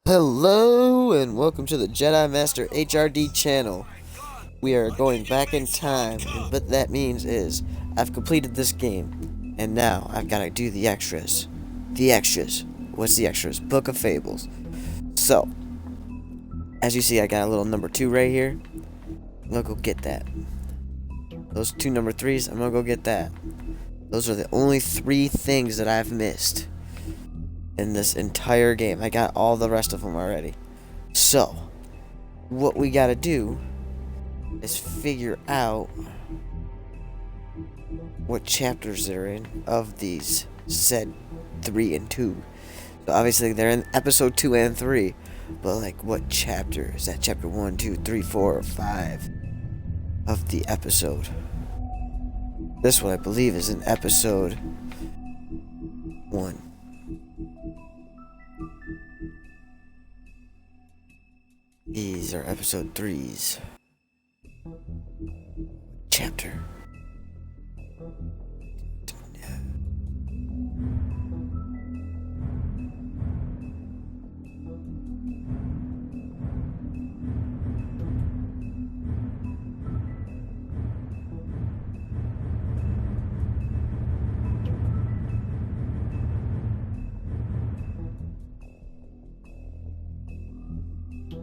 Hello and welcome to the Jedi Master HRD channel. We are going back in time, and what that means is I've completed this game, and now I've got to do the extras. The extras. What's the extras? Book of Fables. So, as you see, I got a little number 2 right here. I'm gonna go get that. Those two number 3s, I'm gonna go get that. Those are the only 3 things that I've missed in this entire game. I got all the rest of them already. So, what we gotta do is figure out what chapters they're in of these said 3 and 2. So obviously they're in episode 2 and 3, but like what chapter? Is that chapter 1, 2, 3, 4, or 5 of the episode? This one I believe is in episode 1. These are episode 3s. Chapter.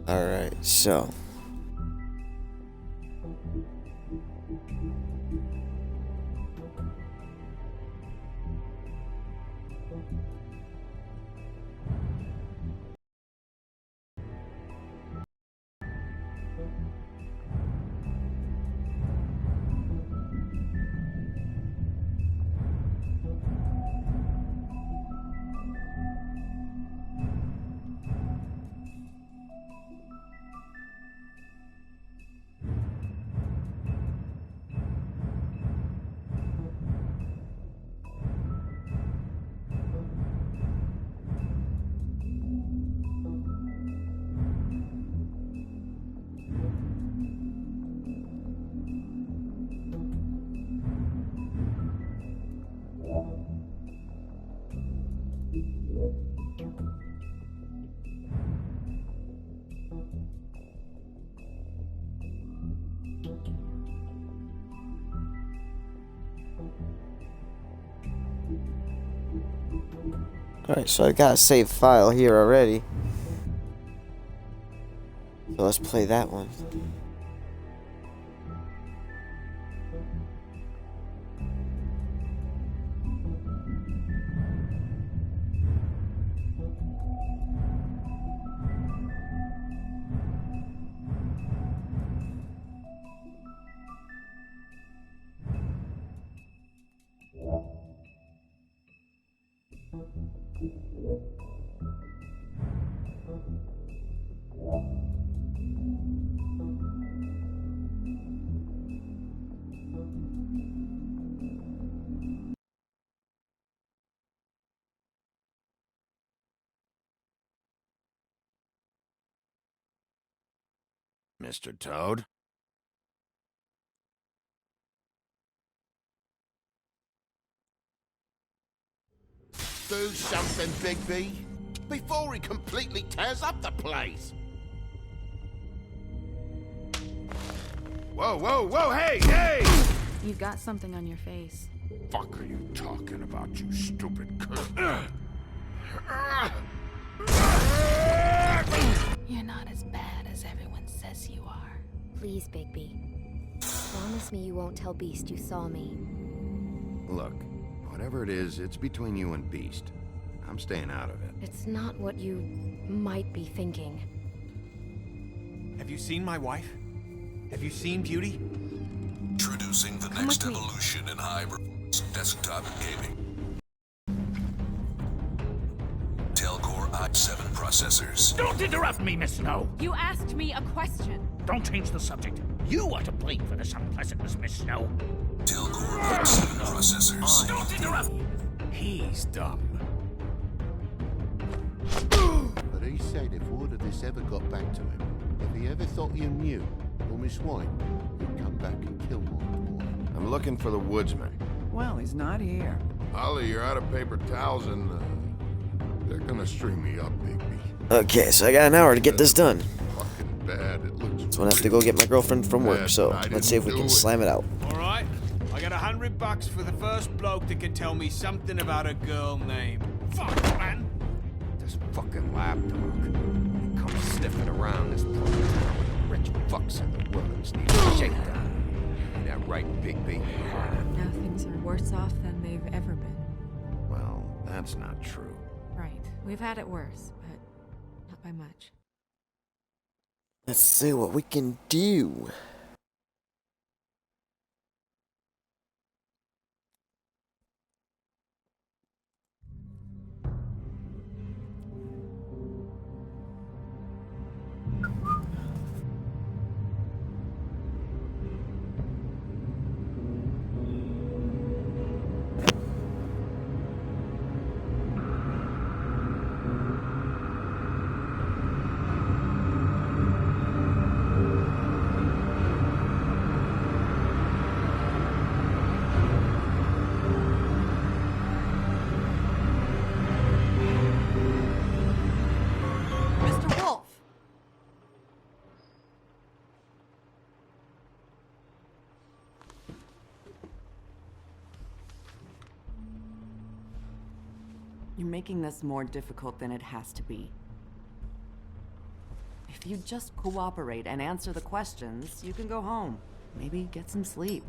Alright, so alright, so I got a save file here already. So let's play that one. Mr. Toad? Do something, Bigby, before he completely tears up the place. Whoa, whoa, whoa, hey, hey! You've got something on your face. Fuck are you talking about, you stupid cunt? You're not as bad as everyone says you are. Please, Bigby. Promise me you won't tell Beast you saw me. Look, whatever it is, it's between you and Beast. I'm staying out of it. It's not what you might be thinking. Have you seen my wife? Have you seen Beauty? Introducing the Come next with me. evolution in high-performance desktop gaming. Intel Core i7 processors. Don't interrupt me, Miss Snow. You asked me a question. Don't change the subject. You are to blame for this unpleasantness, Miss Snow. Intel Core i7 processors. Don't interrupt. He's dumb. But he said if word of this ever got back to him, if he ever thought you knew, or Miss White, he'd come back and kill my boy. I'm looking for the woodsman. Well, he's not here. Holly, you're out of paper towels and, they're gonna string me up, Bigby. Okay, so I got an hour to get this done. Fucking bad. It looks So I have to go get my girlfriend from work, bad, so but I let's see if we didn't can do it. slam it out. All right, I got $100 for the first bloke that can tell me something about a girl named. Fuck, man. This fucking lapdog. He comes sniffing around this poor town with the rich fucks in the woods need a shakedown. Ain't that right, Bigby? Now things are worse off than they've ever been. Well, that's not true. Right. We've had it worse, but not by much. Let's see what we can do. Mr. Wolf! You're making this more difficult than it has to be. If you just cooperate and answer the questions, you can go home. Maybe get some sleep.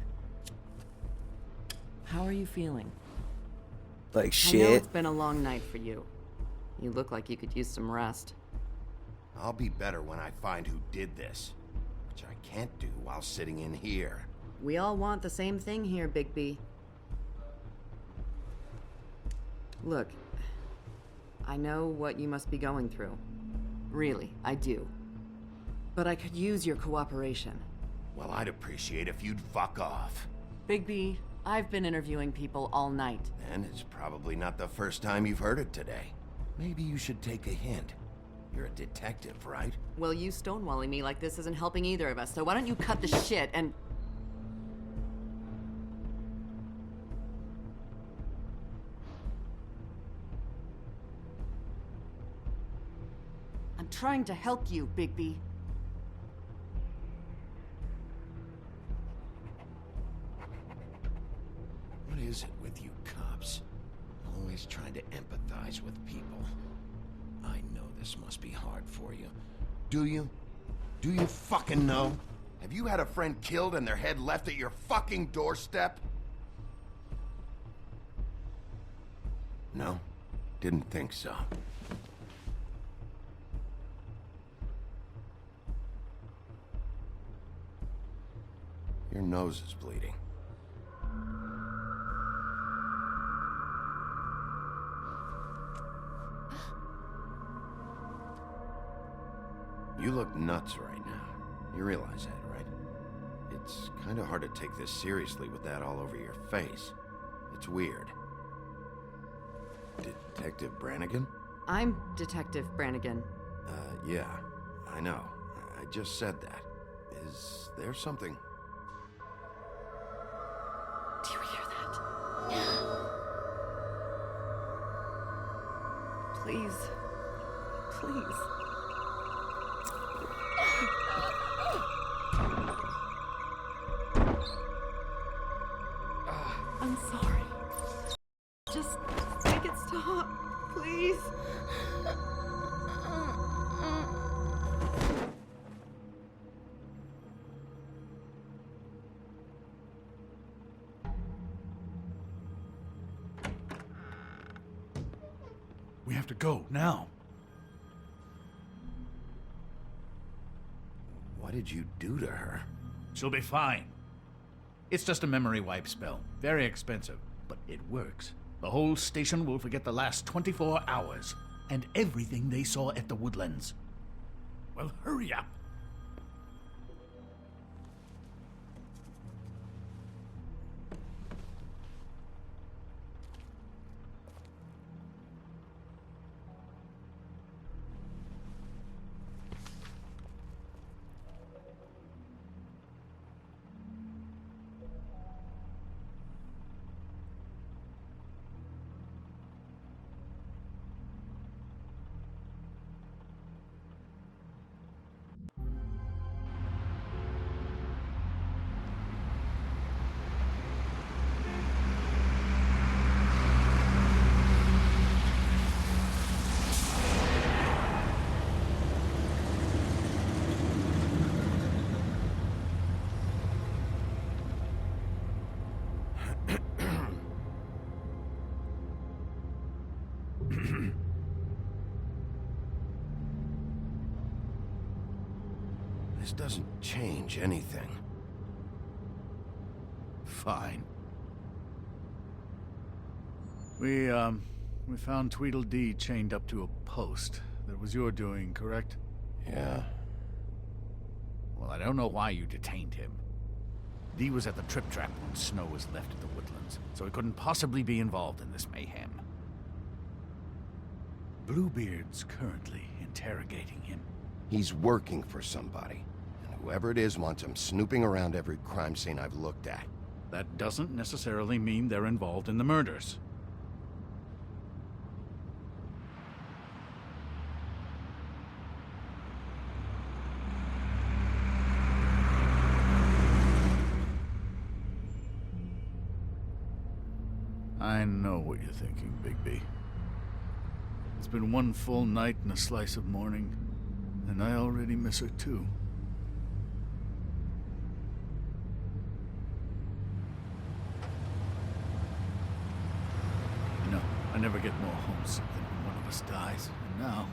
How are you feeling? Like I know shit. it's been a long night for you. You look like you could use some rest. I'll be better when I find who did this, which I can't do while sitting in here. We all want the same thing here, Bigby. Look, I know what you must be going through. Really, I do. But I could use your cooperation. Well, I'd appreciate if you'd fuck off. Bigby, I've been interviewing people all night. And it's probably not the first time you've heard it today. Maybe you should take a hint. You're a detective, right? Well, you stonewalling me like this isn't helping either of us, so why don't you cut the shit and... I'm trying to help you, Bigby. What is it with you cops? Always trying to empathize with people. I know this must be hard for you. Do you? Do you fucking know? Have you had a friend killed and their head left at your fucking doorstep? No? Didn't think so. Your nose is bleeding. You look nuts right now. You realize that, right? It's kind of hard to take this seriously with that all over your face. It's weird. Detective Brannigan? I'm Detective Brannigan. Yeah, I know. I just said that. Is there something? Do you hear that? Please. Please. I'm sorry. Just make it stop, please. We have to go now. What did you do to her? She'll be fine. It's just a memory wipe spell. Very expensive, but it works. The whole station will forget the last 24 hours and everything they saw at the Woodlands. Well, hurry up. This doesn't change anything. Fine. We found Tweedledee chained up to a post. That was your doing, correct? Yeah. Well, I don't know why you detained him. Dee was at the Trip Trap when Snow was left at the Woodlands, so he couldn't possibly be involved in this mayhem. Bluebeard's currently interrogating him. He's working for somebody. And whoever it is wants him snooping around every crime scene I've looked at. That doesn't necessarily mean they're involved in the murders. I know what you're thinking, Bigby. It's been one full night and a slice of morning, and I already miss her too. You know, I never get more homesick than when one of us dies, and now,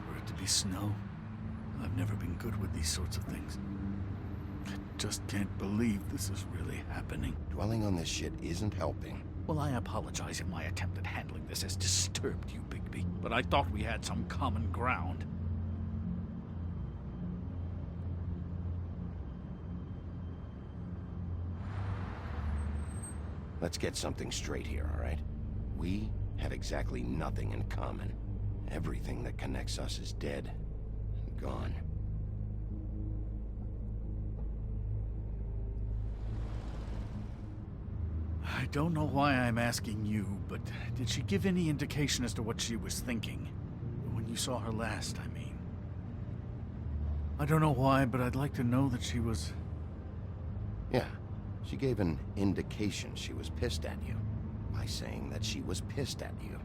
for it to be Snow, I've never been good with these sorts of things. I just can't believe this is really happening. Dwelling on this shit isn't helping. Well, I apologize if my attempt at handling this has disturbed you, Bigby, but I thought we had some common ground. Let's get something straight here, all right? We have exactly nothing in common. Everything that connects us is dead and gone. I don't know why I'm asking you, but did she give any indication as to what she was thinking? When you saw her last, I mean. I don't know why, but I'd like to know that she was... Yeah, she gave an indication she was pissed at you. By saying that she was pissed at you.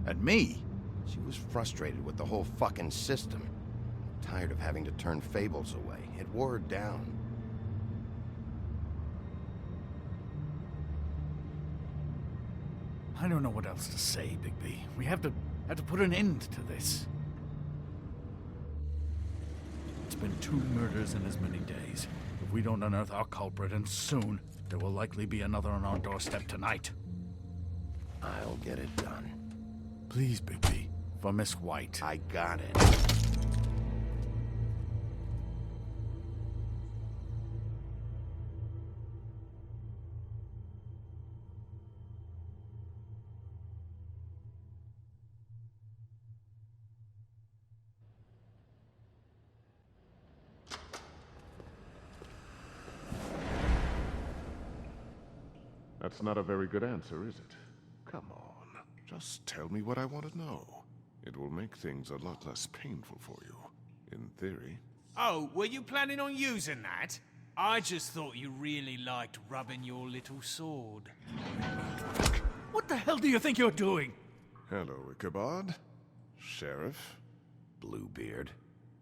At me? She was frustrated with the whole fucking system. Tired of having to turn Fables away. It wore her down. I don't know what else to say, Bigby. We have to put an end to this. It's been 2 murders in as many days. If we don't unearth our culprit, and soon, there will likely be another on our doorstep tonight. I'll get it done. Please, Bigby. For Miss White. I got it. That's not a very good answer, is it? Come on, just tell me what I want to know. It will make things a lot less painful for you, in theory. Oh, were you planning on using that? I just thought you really liked rubbing your little sword. What the hell do you think you're doing? Hello, Ichabod. Sheriff. Bluebeard.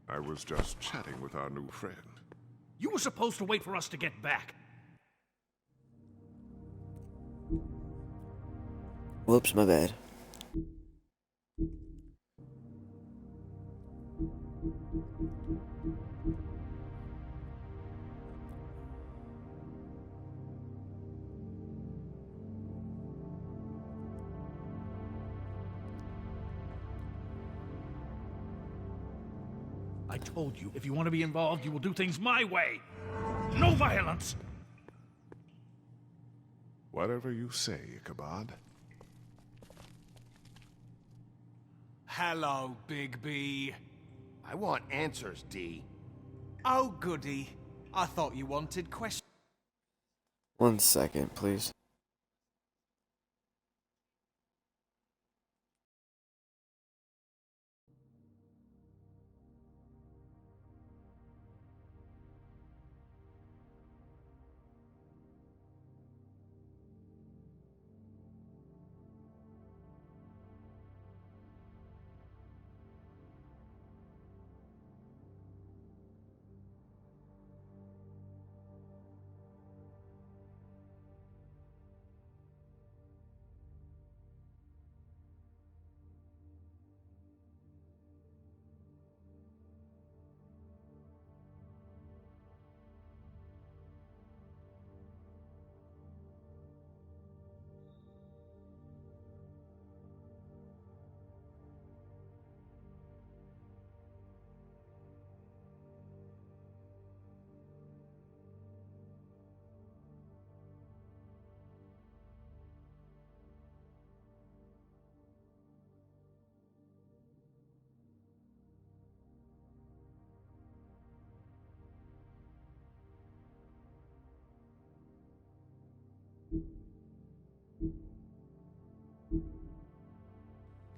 I was just chatting with our new friend. You were supposed to wait for us to get back. Whoops, my bad. I told you, if you want to be involved, you will do things my way. No violence! Whatever you say, Ichabod. Hello, Bigby. I want answers, D. Oh, goody. I thought you wanted questions. 1 second, please.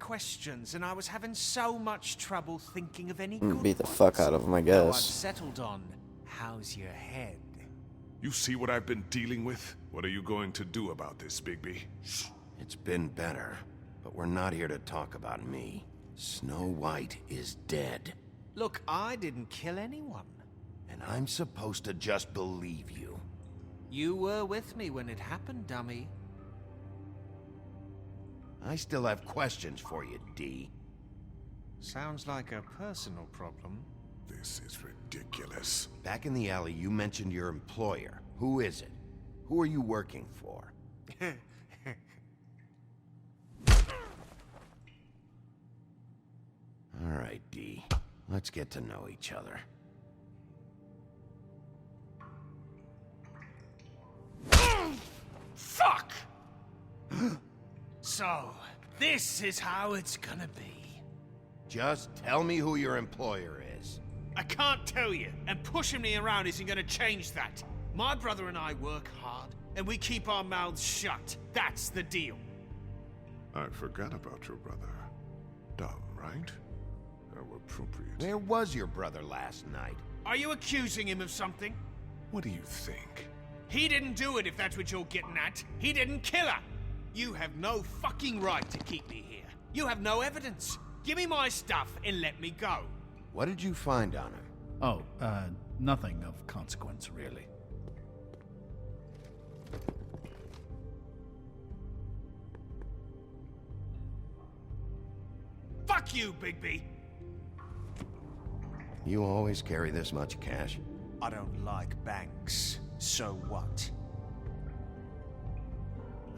questions, and I was having so much trouble thinking of any good Beat the ones. fuck out of him, I So I've guess. settled on, how's your head? You see what I've been dealing with? What are you going to do about this, Bigby? It's been better, but we're not here to talk about me. Snow White is dead. Look, I didn't kill anyone. And I'm supposed to just believe you. You were with me when it happened, dummy. I still have questions for you, D. Sounds like a personal problem. This is ridiculous. Back in the alley, you mentioned your employer. Who is it? Who are you working for? All right, D. Let's get to know each other. Fuck! So, this is how it's gonna be. Just tell me who your employer is. I can't tell you, and pushing me around isn't gonna change that. My brother and I work hard, and we keep our mouths shut. That's the deal. I forgot about your brother. Dumb, right? How appropriate. Where was your brother last night? Are you accusing him of something? What do you think? He didn't do it, if that's what you're getting at. He didn't kill her. You have no fucking right to keep me here. You have no evidence. Give me my stuff and let me go. What did you find on him? Oh, nothing of consequence, really. Fuck you, Bigby. You always carry this much cash? I don't like banks. So what?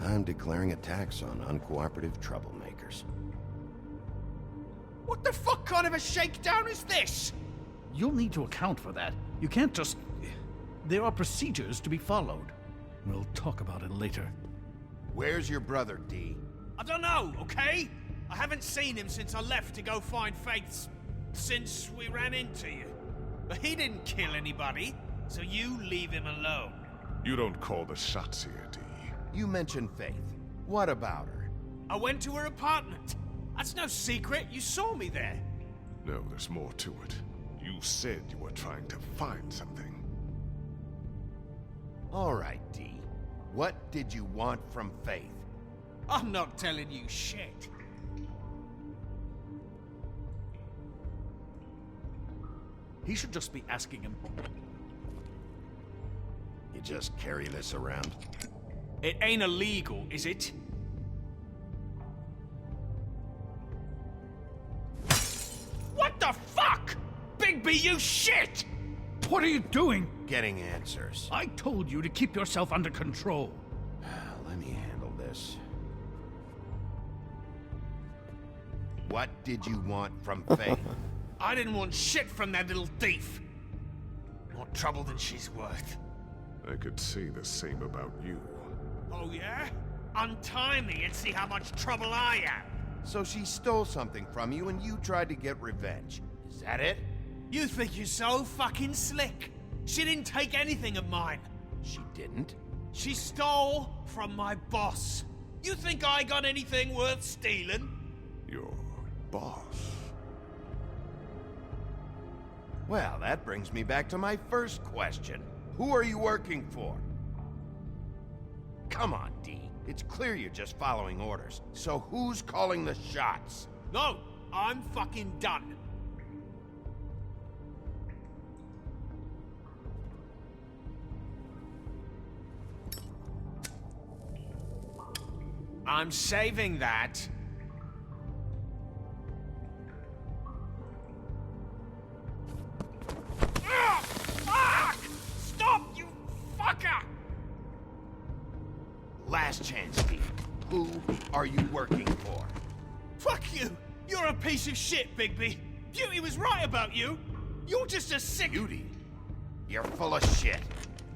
I'm declaring a tax on uncooperative troublemakers. What the fuck kind of a shakedown is this? You'll need to account for that. You can't just... There are procedures to be followed. We'll talk about it later. Where's your brother, D? I don't know, okay? I haven't seen him since I left to go find Faith's... since we ran into you. But he didn't kill anybody, so you leave him alone. You don't call the shots here, D. You mentioned Faith. What about her? I went to her apartment. That's no secret. You saw me there. No, there's more to it. You said you were trying to find something. All right, D. What did you want from Faith? I'm not telling you shit. He should just be asking him. You just carry this around? It ain't illegal, is it? What the fuck? Bigby, you shit! What are you doing? Getting answers. I told you to keep yourself under control. Let me handle this. What did you want from Faith? I didn't want shit from that little thief. More trouble than she's worth. I could say the same about you. Oh yeah? Untie me and see how much trouble I am. So she stole something from you and you tried to get revenge. Is that it? You think you're so fucking slick. She didn't take anything of mine. She didn't? She stole from my boss. You think I got anything worth stealing? Your boss. Well, that brings me back to my first question. Who are you working for? Come on, D. It's clear you're just following orders. So who's calling the shots? No, I'm fucking done. I'm saving that. Ah, fuck! Stop, you fucker! Last chance, D. Who are you working for? Fuck you! You're a piece of shit, Bigby. Beauty was right about you. You're just a sick... Beauty? You're full of shit.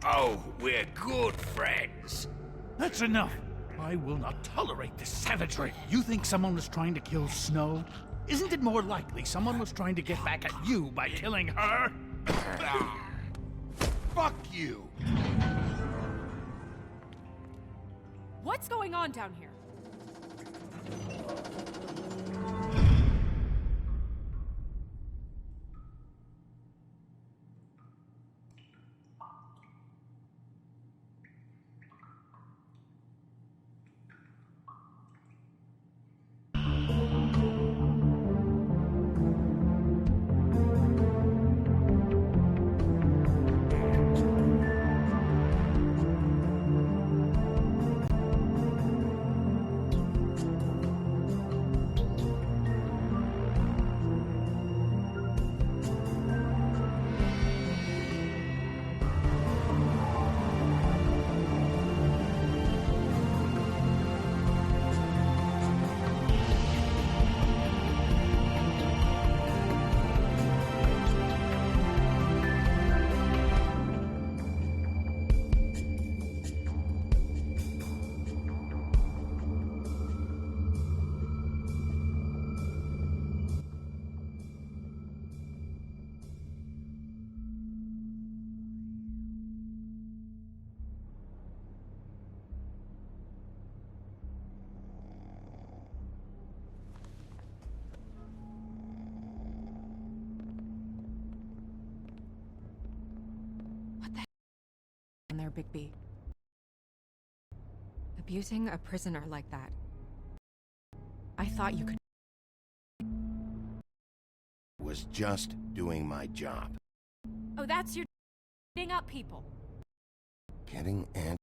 Oh, we're good friends. That's enough. I will not tolerate this savagery. You think someone was trying to kill Snow? Isn't it more likely someone was trying to get back at you by killing her? Fuck you! What's going on down here? Bigby. Abusing a prisoner like that. I thought you could. Was just doing my job. Oh, that's your getting up people. Getting and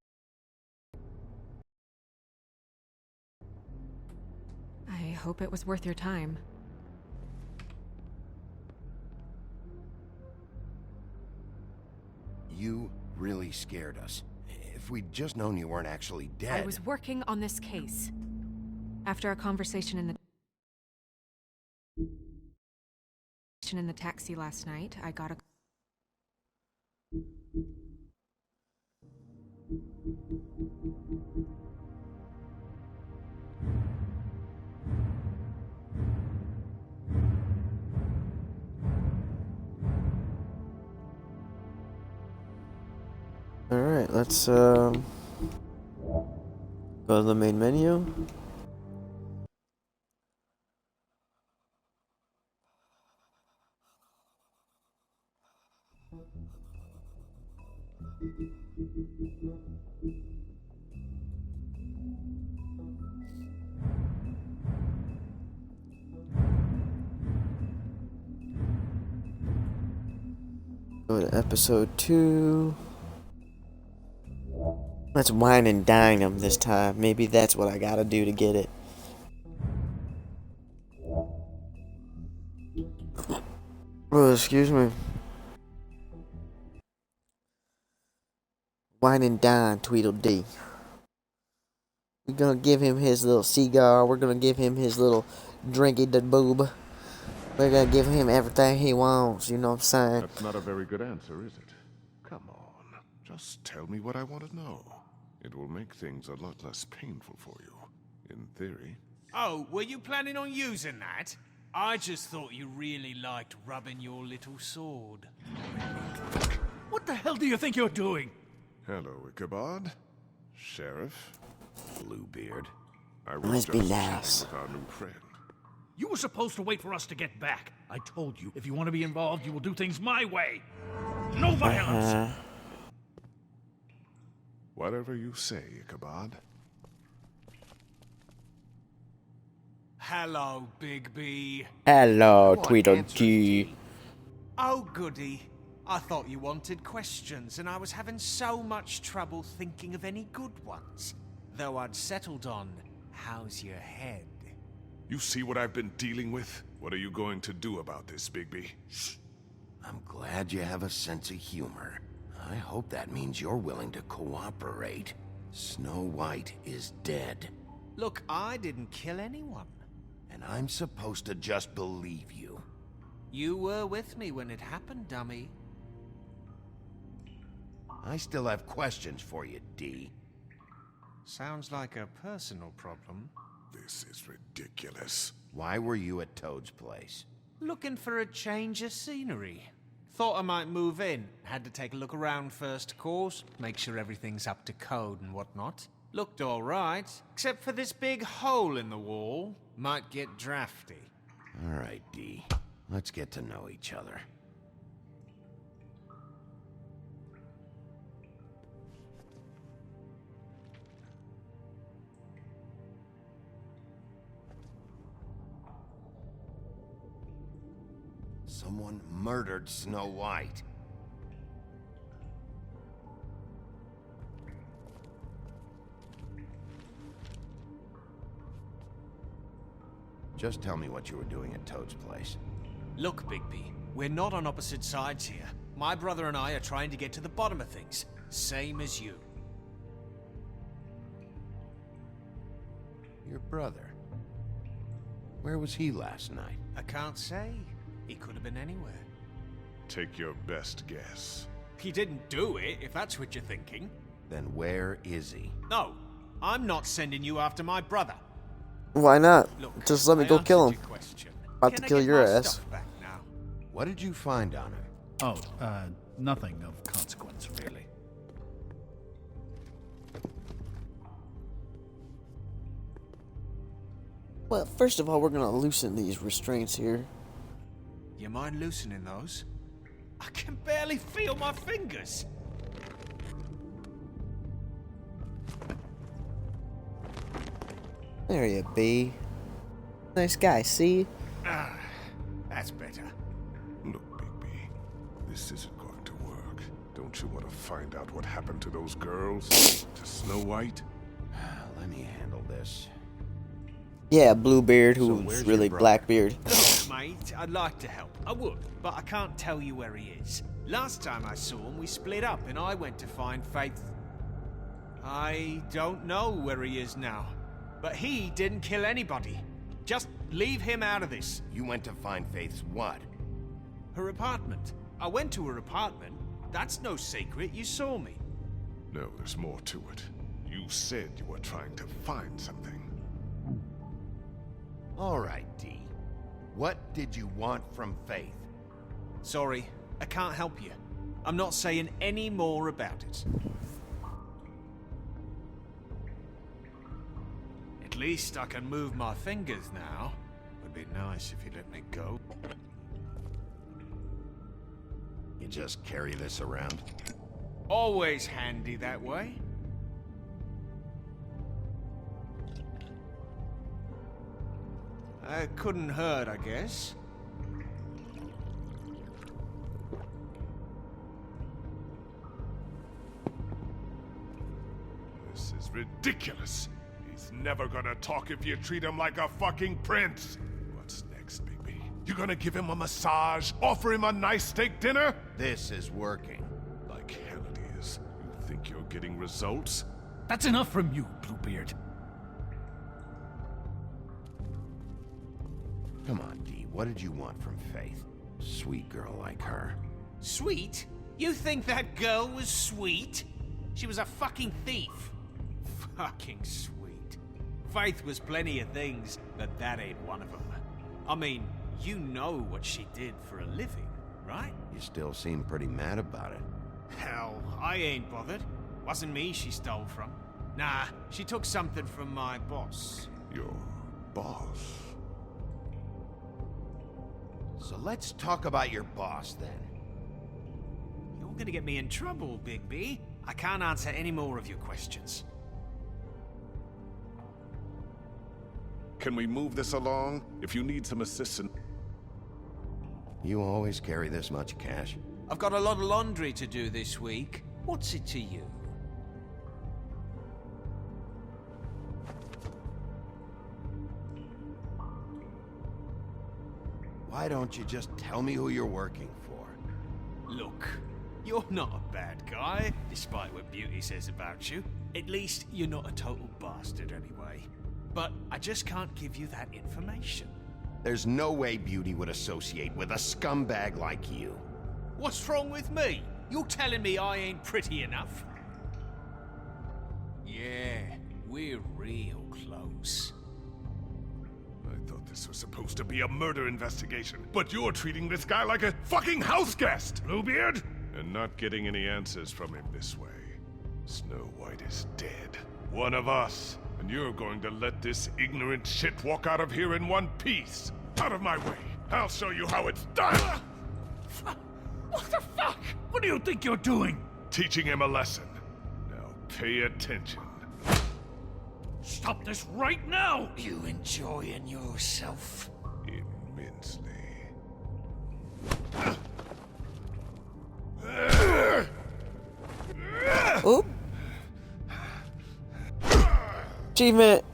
I hope it was worth your time. You really scared us. If we'd just known you weren't actually dead. I was working on this case. After our conversation in the taxi last night, I got a Alright, let's go to the main menu. Go to episode 2. Let's wine and dine him this time. Maybe that's what I gotta do to get it. Oh, excuse me. Wine and dine Tweedledee. We're gonna give him his little cigar. We're gonna give him his little drinky da boob. We're gonna give him everything he wants, you know what I'm saying? That's not a very good answer, is it? Come on. Just tell me what I want to know. It will make things a lot less painful for you. In theory. Oh, were you planning on using that? I just thought you really liked rubbing your little sword. What the hell do you think you're doing? Hello, Ichabod. Sheriff. Bluebeard. I Must was be just nice. chatting with our new friend. You were supposed to wait for us to get back. I told you, if you want to be involved, you will do things my way. No violence! Whatever you say, Ichabod. Hello, Bigby. Hello, What Tweedledee. Oh, goody. I thought you wanted questions, and I was having so much trouble thinking of any good ones. Though I'd settled on, how's your head? You see what I've been dealing with? What are you going to do about this, Bigby? Shh. I'm glad you have a sense of humor. I hope that means you're willing to cooperate. Snow White is dead. Look, I didn't kill anyone. And I'm supposed to just believe you. You were with me when it happened, dummy. I still have questions for you, D. Sounds like a personal problem. This is ridiculous. Why were you at Toad's place? Looking for a change of scenery. Thought I might move in. Had to take a look around first, of course. Make sure everything's up to code and whatnot. Looked alright, except for this big hole in the wall. Might get drafty. All right, D. Let's get to know each other. Someone murdered Snow White. Just tell me what you were doing at Toad's place. Look, Bigby, we're not on opposite sides here. My brother and I are trying to get to the bottom of things. Same as you. Your brother? Where was he last night? I can't say. He could have been anywhere. Take your best guess. He didn't do it, if that's what you're thinking. Then where is he? No, I'm not sending you after my brother. Why not? Look, Just let me I go kill answered him. your question. About Can to I kill get your my ass. stuff back now? What did you find on him? Oh, nothing of consequence, really. Well, first of all, we're gonna loosen these restraints here. You mind loosening those? I can barely feel my fingers. There you be. Nice guy, see? Ah, that's better. Look, Bigby, this isn't going to work. Don't you want to find out what happened to those girls? To Snow White? Let me handle this. Yeah, Bluebeard, So who's where's really your brother? Blackbeard. Look, mate, I'd like to help. I would, but I can't tell you where he is. Last time I saw him, we split up and I went to find Faith. I don't know where he is now, but he didn't kill anybody. Just leave him out of this. You went to find Faith's what? Her apartment. I went to her apartment. That's no secret. You saw me. No, there's more to it. You said you were trying to find something. All right, D. What did you want from Faith? Sorry, I can't help you. I'm not saying any more about it. At least I can move my fingers now. Would be nice if you let me go. You just carry this around? Always handy that way. Couldn't hurt, I guess. This is ridiculous. He's never gonna talk if you treat him like a fucking prince. What's next, Bigby? You gonna give him a massage? Offer him a nice steak dinner? This is working. Like hell it is. You think you're getting results? That's enough from you, Bluebeard. Come on, D. What did you want from Faith? Sweet girl like her. Sweet? You think that girl was sweet? She was a fucking thief. Fucking sweet. Faith was plenty of things, but that ain't one of them. I mean, you know what she did for a living, right? You still seem pretty mad about it. Hell, I ain't bothered. Wasn't me she stole from. Nah, she took something from my boss. Your boss? So let's talk about your boss, then. You're gonna get me in trouble, Bigby. I can't answer any more of your questions. Can we move this along? If you need some assistance... You always carry this much cash? I've got a lot of laundry to do this week. What's it to you? Why don't you just tell me who you're working for? Look, you're not a bad guy, despite what Beauty says about you. At least you're not a total bastard anyway. But I just can't give you that information. There's no way Beauty would associate with a scumbag like you. What's wrong with me? You're telling me I ain't pretty enough? Yeah, we're real close. I thought this was supposed to be a murder investigation, but you're treating this guy like a fucking house guest, Bluebeard! And not getting any answers from him this way. Snow White is dead. One of us. And you're going to let this ignorant shit walk out of here in one piece. Out of my way. I'll show you how it's done. What the fuck? What do you think you're doing? Teaching him a lesson. Now pay attention. Stop this right now! You enjoying yourself? Immensely. Oop. Achievement.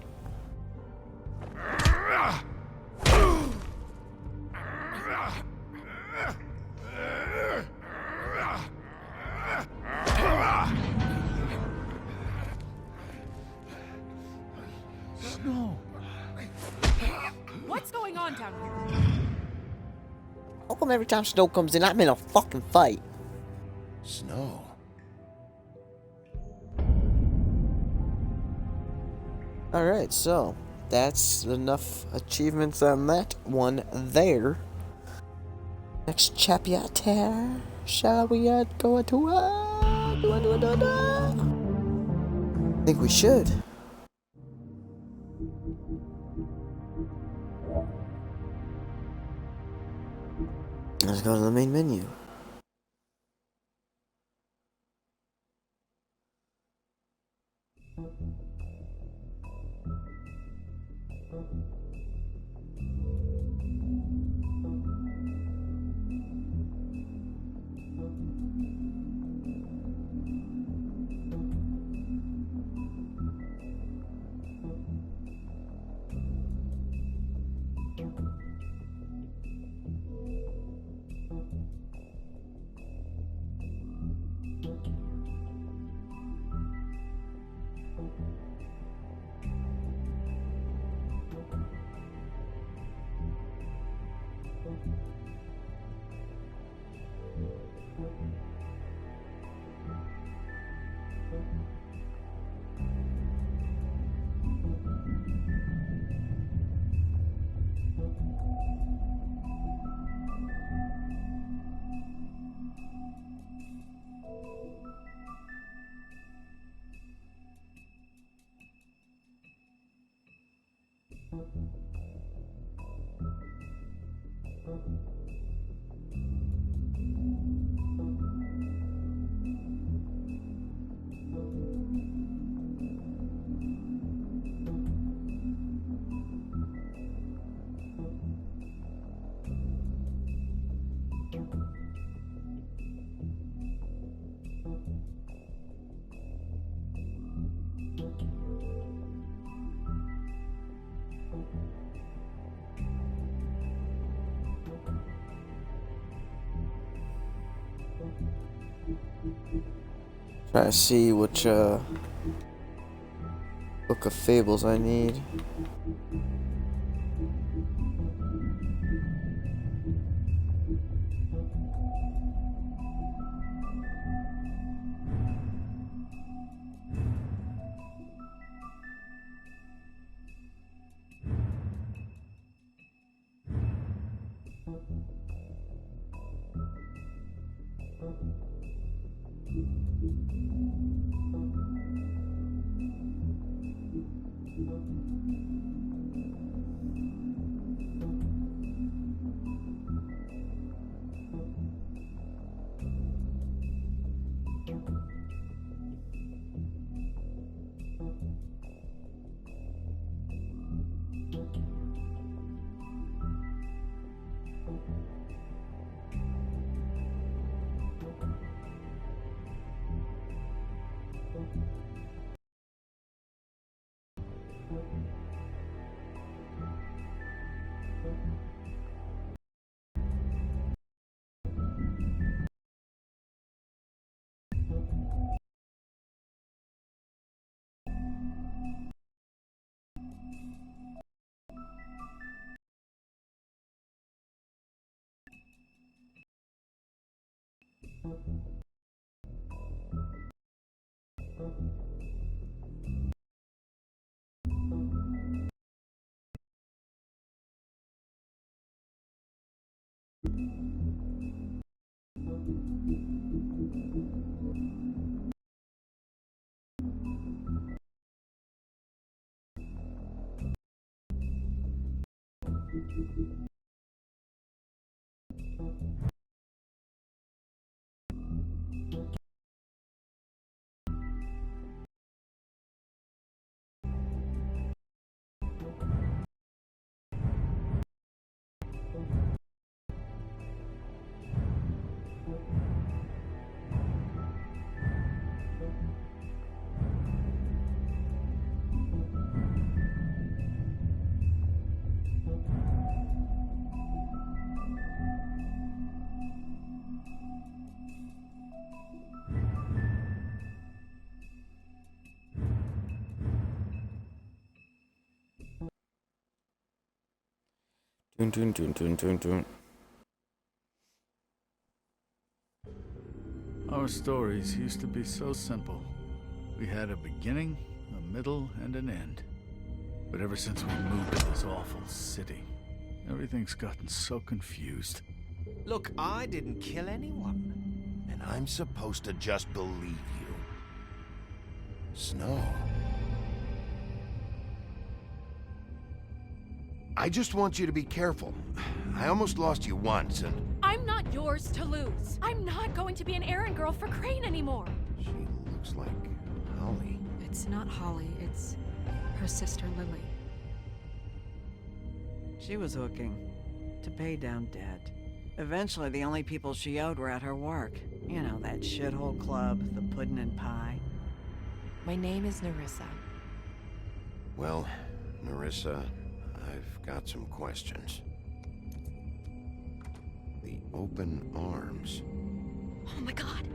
Snow. What's going on down here? How come every time Snow comes in, I'm in a fucking fight? Snow. Alright, so that's enough achievements on that one there. Next chapter, shall we go to I think we should. Let's go to the main menu. Trying to see which book of fables I need. Dun, dun, dun, dun, dun, dun. Our stories used to be so simple. We had a beginning, a middle, and an end. But ever since we moved to this awful city, everything's gotten so confused. Look, I didn't kill anyone. And I'm supposed to just believe you. Snow. I just want you to be careful. I almost lost you once, and... I'm not yours to lose. I'm not going to be an errand girl for Crane anymore. She looks like Holly. It's not Holly, it's her sister Lily. She was hooking to pay down debt. Eventually, the only people she owed were at her work. You know, that shithole club, the Puddin' and Pie. My name is Nerissa. Well, Nerissa, I've got some questions. The open arms. Oh my god!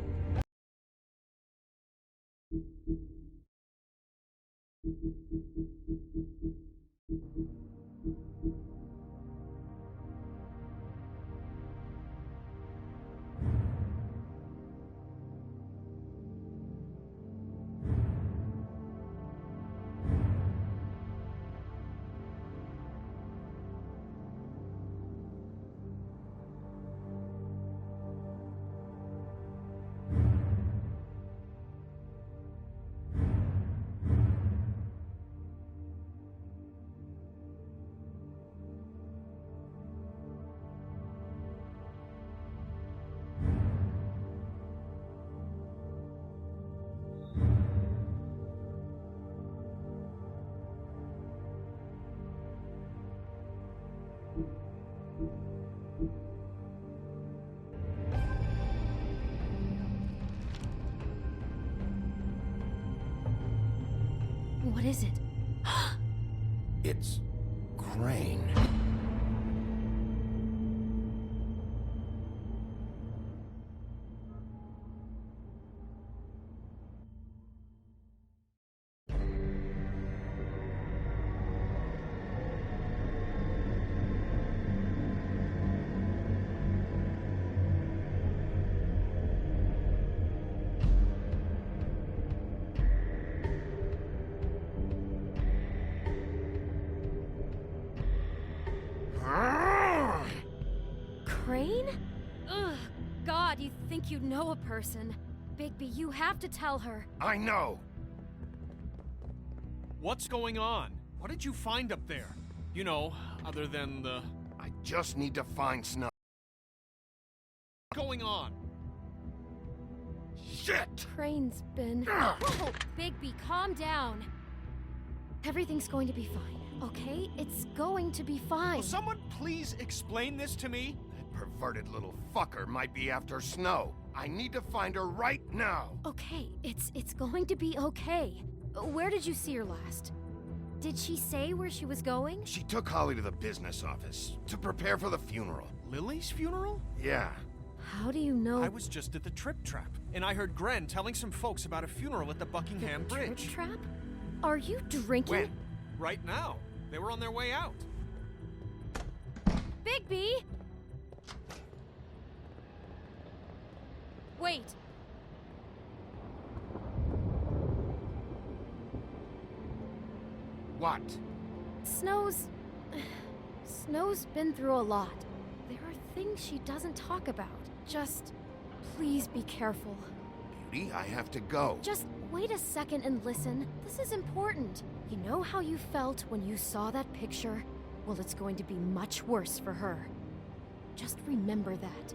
What is it? It's Crane. Crane? Ugh, God, you think you know a person. Bigby, you have to tell her. I know! What's going on? What did you find up there? You know, other than the... I just need to find Snow. What's going on? Shit! Crane's been... Whoa! Bigby, calm down. Everything's going to be fine, okay? It's going to be fine. Will someone please explain this to me? That perverted little fucker might be after Snow. I need to find her right now. Okay, it's going to be okay. Where did you see her last? Did she say where she was going? She took Holly to the business office to prepare for the funeral. Lily's funeral? Yeah. How do you know? I was just at the Trip Trap, and I heard Gren telling some folks about a funeral at the Buckingham Bridge. Trip Trap? Are you drinking? When? Right now. They were on their way out. Bigby! Wait. What? Snow's been through a lot. There are things she doesn't talk about. Just, please be careful. Beauty, I have to go. Just wait a second and listen. This is important. You know how you felt when you saw that picture? Well, it's going to be much worse for her. Just remember that.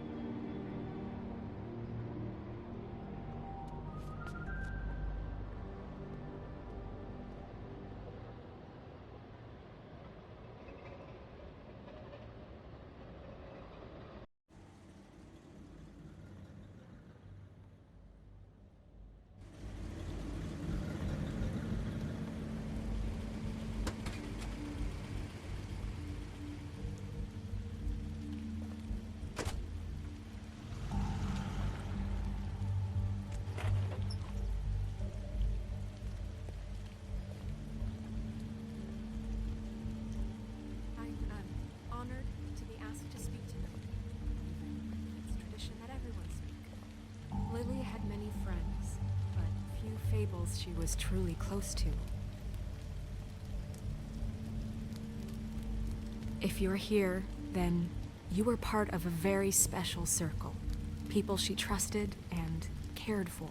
Lily had many friends, but few fables she was truly close to. If you're here, then you were part of a very special circle. People she trusted and cared for.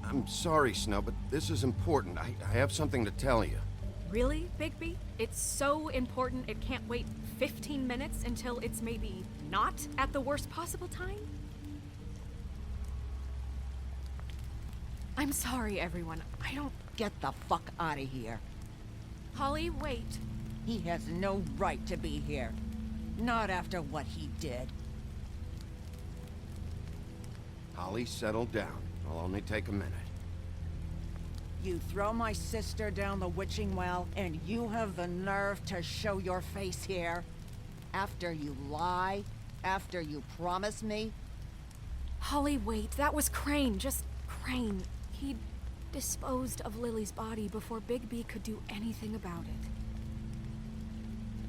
I'm sorry, Snow, but this is important. I have something to tell you. Really, Bigby? It's so important it can't wait 15 minutes until it's maybe not at the worst possible time? I'm sorry, everyone. I don't... Get the fuck out of here. Holly, wait. He has no right to be here. Not after what he did. Holly, settle down. It'll only take a minute. You throw my sister down the witching well, and you have the nerve to show your face here? After you lie? After you promise me? Holly, wait. That was Crane. Just Crane. He disposed of Lily's body before Bigby could do anything about it.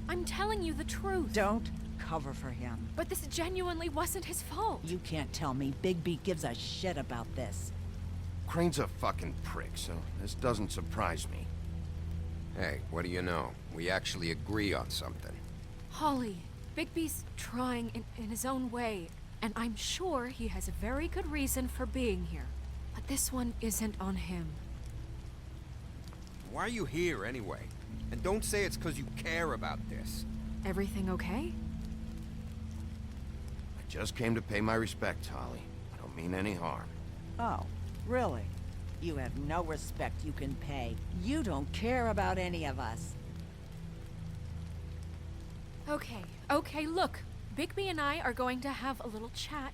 I'm telling you the truth. Don't cover for him. But this genuinely wasn't his fault. You can't tell me Bigby gives a shit about this. Crane's a fucking prick, so this doesn't surprise me. Hey, what do you know? We actually agree on something. Holly, Bigby's trying in his own way, and I'm sure he has a very good reason for being here. But this one isn't on him. Why are you here, anyway? And don't say it's because you care about this. Everything okay? I just came to pay my respects, Holly. I don't mean any harm. Oh, really? You have no respect you can pay. You don't care about any of us. Okay, look. Bigby and I are going to have a little chat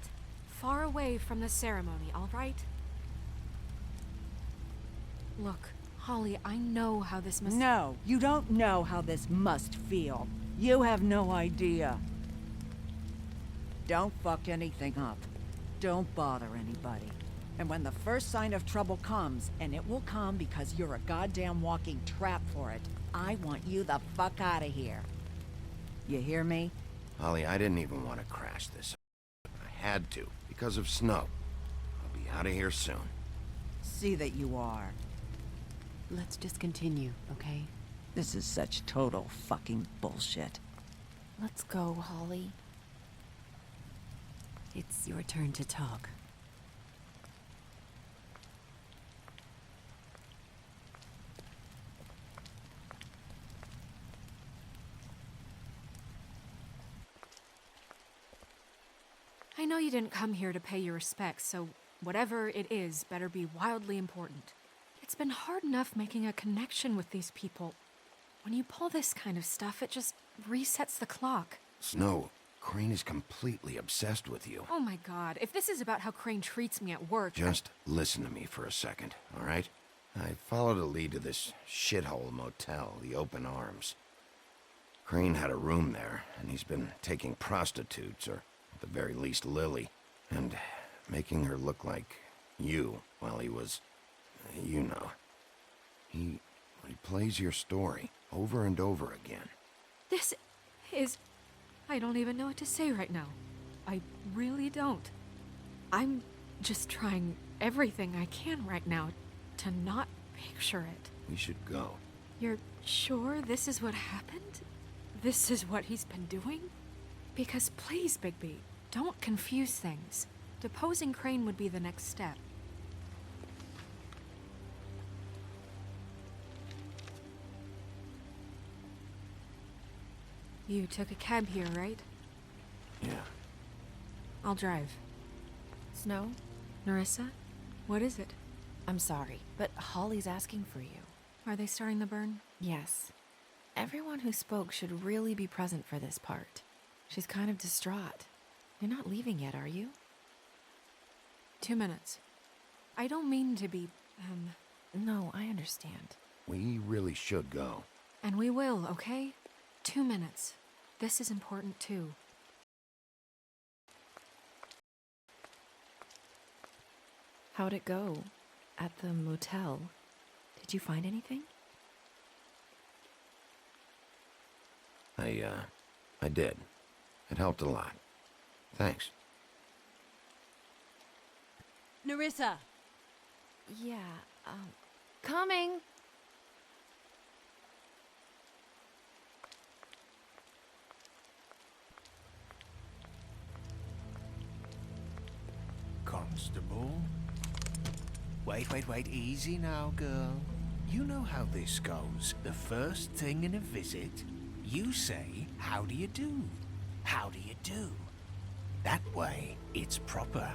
far away from the ceremony, all right? Look, Holly, I know how this must... No, you don't know how this must feel. You have no idea. Don't fuck anything up. Don't bother anybody. And when the first sign of trouble comes, and it will come because you're a goddamn walking trap for it, I want you the fuck out of here. You hear me? Holly, I didn't even want to crash this. I had to, because of Snow. I'll be out of here soon. See that you are. Let's just continue, okay? This is such total fucking bullshit. Let's go, Holly. It's your turn to talk. I know you didn't come here to pay your respects, so whatever it is better be wildly important. It's been hard enough making a connection with these people. When you pull this kind of stuff, it just resets the clock. Snow, Crane is completely obsessed with you. Oh my god, if this is about how Crane treats me at work... Just listen to me for a second, all right? I followed a lead to this shithole motel, the Open Arms. Crane had a room there, and he's been taking prostitutes, or at the very least Lily, and making her look like you while he was, you know. He plays your story over and over again. This is... I don't even know what to say right now. I really don't. I'm just trying everything I can right now to not picture it. We should go. You're sure this is what happened? This is what he's been doing? Because please, Bigby, don't confuse things. Deposing Crane would be the next step. You took a cab here, right? Yeah. I'll drive. Snow? Nerissa? What is it? I'm sorry, but Holly's asking for you. Are they starting the burn? Yes. Everyone who spoke should really be present for this part. She's kind of distraught. You're not leaving yet, are you? 2 minutes. I don't mean to be, No, I understand. We really should go. And we will, okay? 2 minutes. This is important too. How'd it go? At the motel? Did you find anything? I did. It helped a lot. Thanks. Nerissa! Yeah, coming! Constable? Wait, easy now, girl. You know how this goes. The first thing in a visit, you say, how do you do? How do you do? That way, it's proper.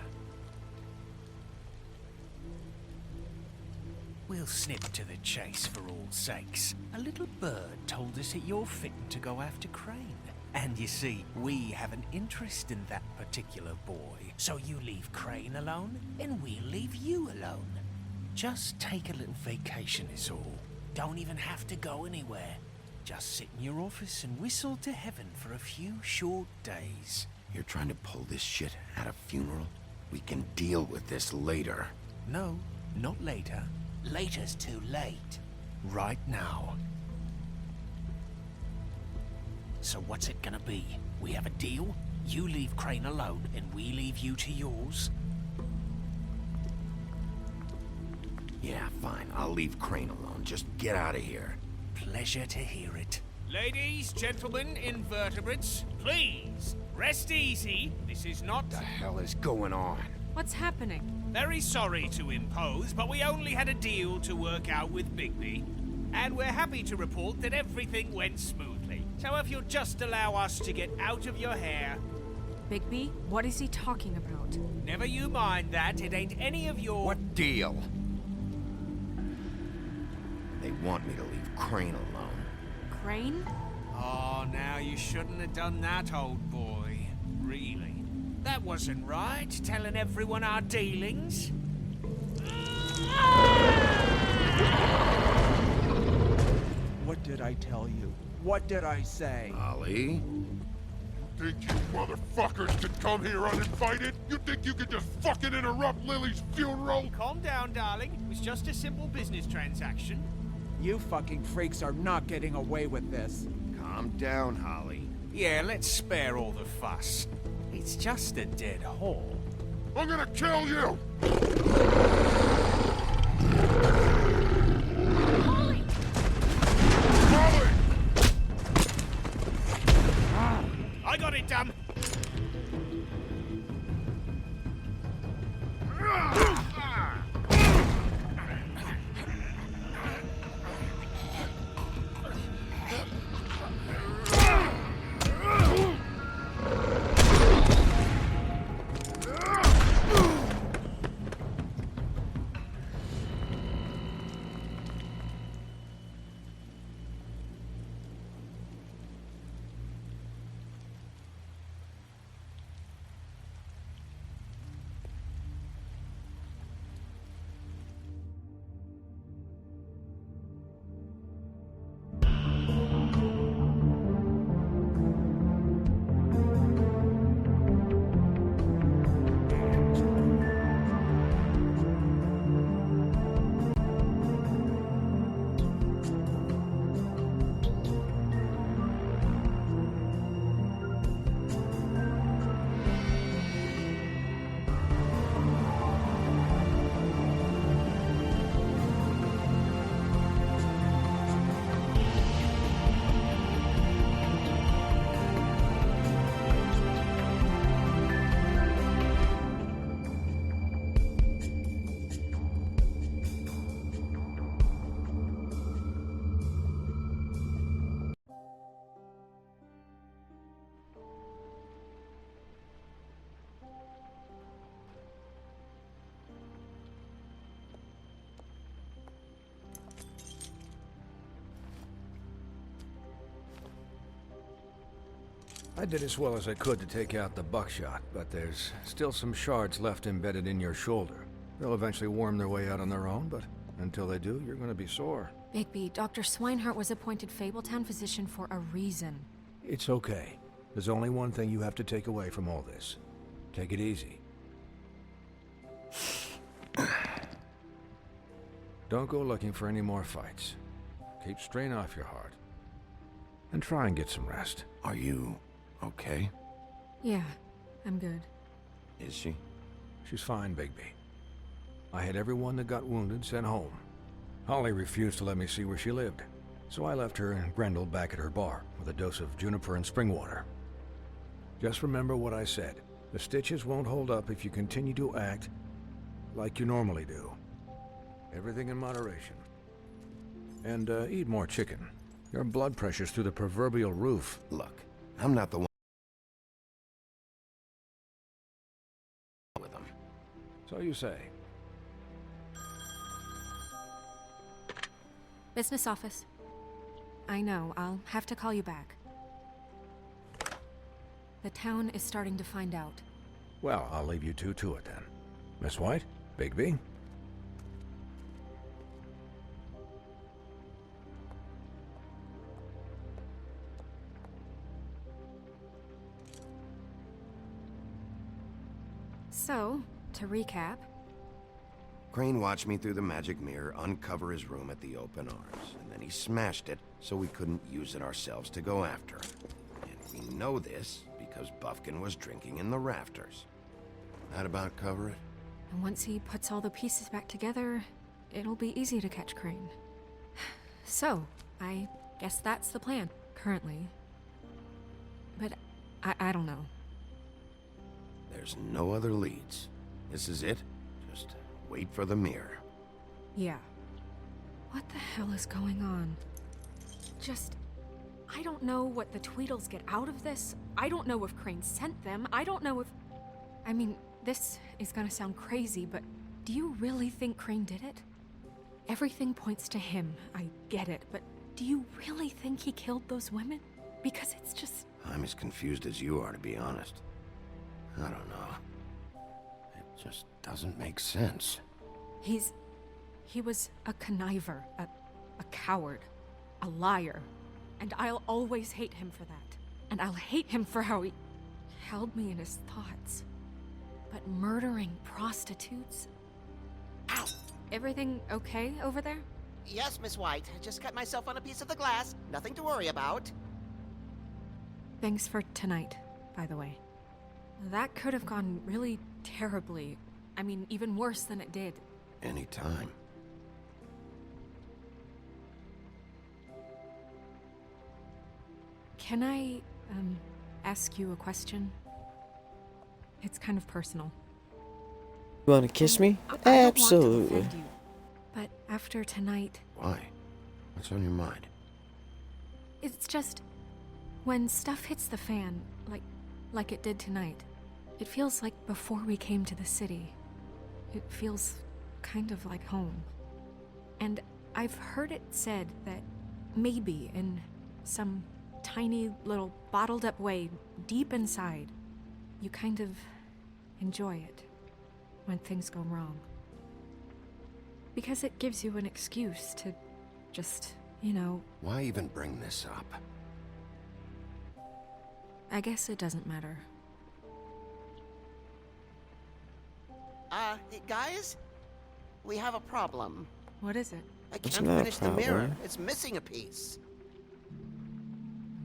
We'll snip to the chase for all sakes. A little bird told us that you're fitting to go after Crane. And you see, we have an interest in that particular boy. So you leave Crane alone, and we'll leave you alone. Just take a little vacation is all. Don't even have to go anywhere. Just sit in your office and whistle to heaven for a few short days. You're trying to pull this shit at a funeral? We can deal with this later. No, not later. Later's too late. Right now. So what's it gonna be? We have a deal? You leave Crane alone, and we leave you to yours? Yeah, fine. I'll leave Crane alone. Just get out of here. Pleasure to hear it. Ladies, gentlemen, invertebrates, please, rest easy. This is not... What the hell is going on? What's happening? Very sorry to impose, but we only had a deal to work out with Bigby. And we're happy to report that everything went smoothly. So if you'll just allow us to get out of your hair... Bigby, what is he talking about? Never you mind that. It ain't any of your... What deal? They want me to leave Crane alone. Crane? Oh, now you shouldn't have done that, old boy. Really? That wasn't right, telling everyone our dealings. What did I tell you? What did I say? Ollie? Think you motherfuckers could come here uninvited? You think you could just fucking interrupt Lily's funeral? Calm down, darling. It was just a simple business transaction. You fucking freaks are not getting away with this. Calm down, Holly. Yeah, let's spare all the fuss. It's just a dead whore. I'm gonna kill you! Holly! Holly! I got it, damn! I did as well as I could to take out the buckshot, but there's still some shards left embedded in your shoulder. They'll eventually worm their way out on their own, but until they do, you're gonna be sore. Bigby, Dr. Swinehart was appointed Fabletown physician for a reason. It's okay. There's only one thing you have to take away from all this. Take it easy. Don't go looking for any more fights. Keep strain off your heart. And try and get some rest. Are you okay? Yeah, I'm good. Is she? She's fine, Bigby. I had everyone that got wounded sent home. Holly refused to let me see where she lived, so I left her and Grendel back at her bar with a dose of juniper and spring water. Just remember what I said. The stitches won't hold up if you continue to act like you normally do. Everything in moderation. And eat more chicken. Your blood pressure's through the proverbial roof. Look, I'm not the one with them. So you say. Business office. I know, I'll have to call you back. The town is starting to find out. Well, I'll leave you two to it then. Miss White? Bigby? So, to recap, Crane watched me through the magic mirror uncover his room at the Open Arms, and then he smashed it so we couldn't use it ourselves to go after him. And we know this because Bufkin was drinking in the rafters. That about cover it? and once he puts all the pieces back together, it'll be easy to catch Crane. So, I guess that's the plan, currently. But I don't know. There's no other leads. This is it. Just wait for the mirror. Yeah. What the hell is going on? I don't know what the Tweedles get out of this. I don't know if Crane sent them. I don't know if... I mean, this is gonna sound crazy, but do you really think Crane did it? Everything points to him, I get it, but do you really think he killed those women? Because it's just... I'm as confused as you are, to be honest. I don't know. It just doesn't make sense. He was a conniver, a coward, a liar. And I'll always hate him for that. And I'll hate him for how he held me in his thoughts. But murdering prostitutes? Ow! Everything okay over there? Yes, Miss White. I just cut myself on a piece of the glass. Nothing to worry about. Thanks for tonight, by the way. That could have gone really terribly. I mean, even worse than it did. Anytime. Can I, ask you a question? It's kind of personal. You want to kiss me? I don't want to Absolutely. offend you, but after tonight, Why? What's on your mind? it's just... when stuff hits the fan, like it did tonight, it feels like before we came to the city. It feels kind of like home. And I've heard it said that maybe in some tiny little bottled up way deep inside, you kind of enjoy it when things go wrong. Because it gives you an excuse to just, you know... Why even bring this up? I guess it doesn't matter. Guys? We have a problem. What is it? I It's can't not a finish the mirror. problem. It's missing a piece.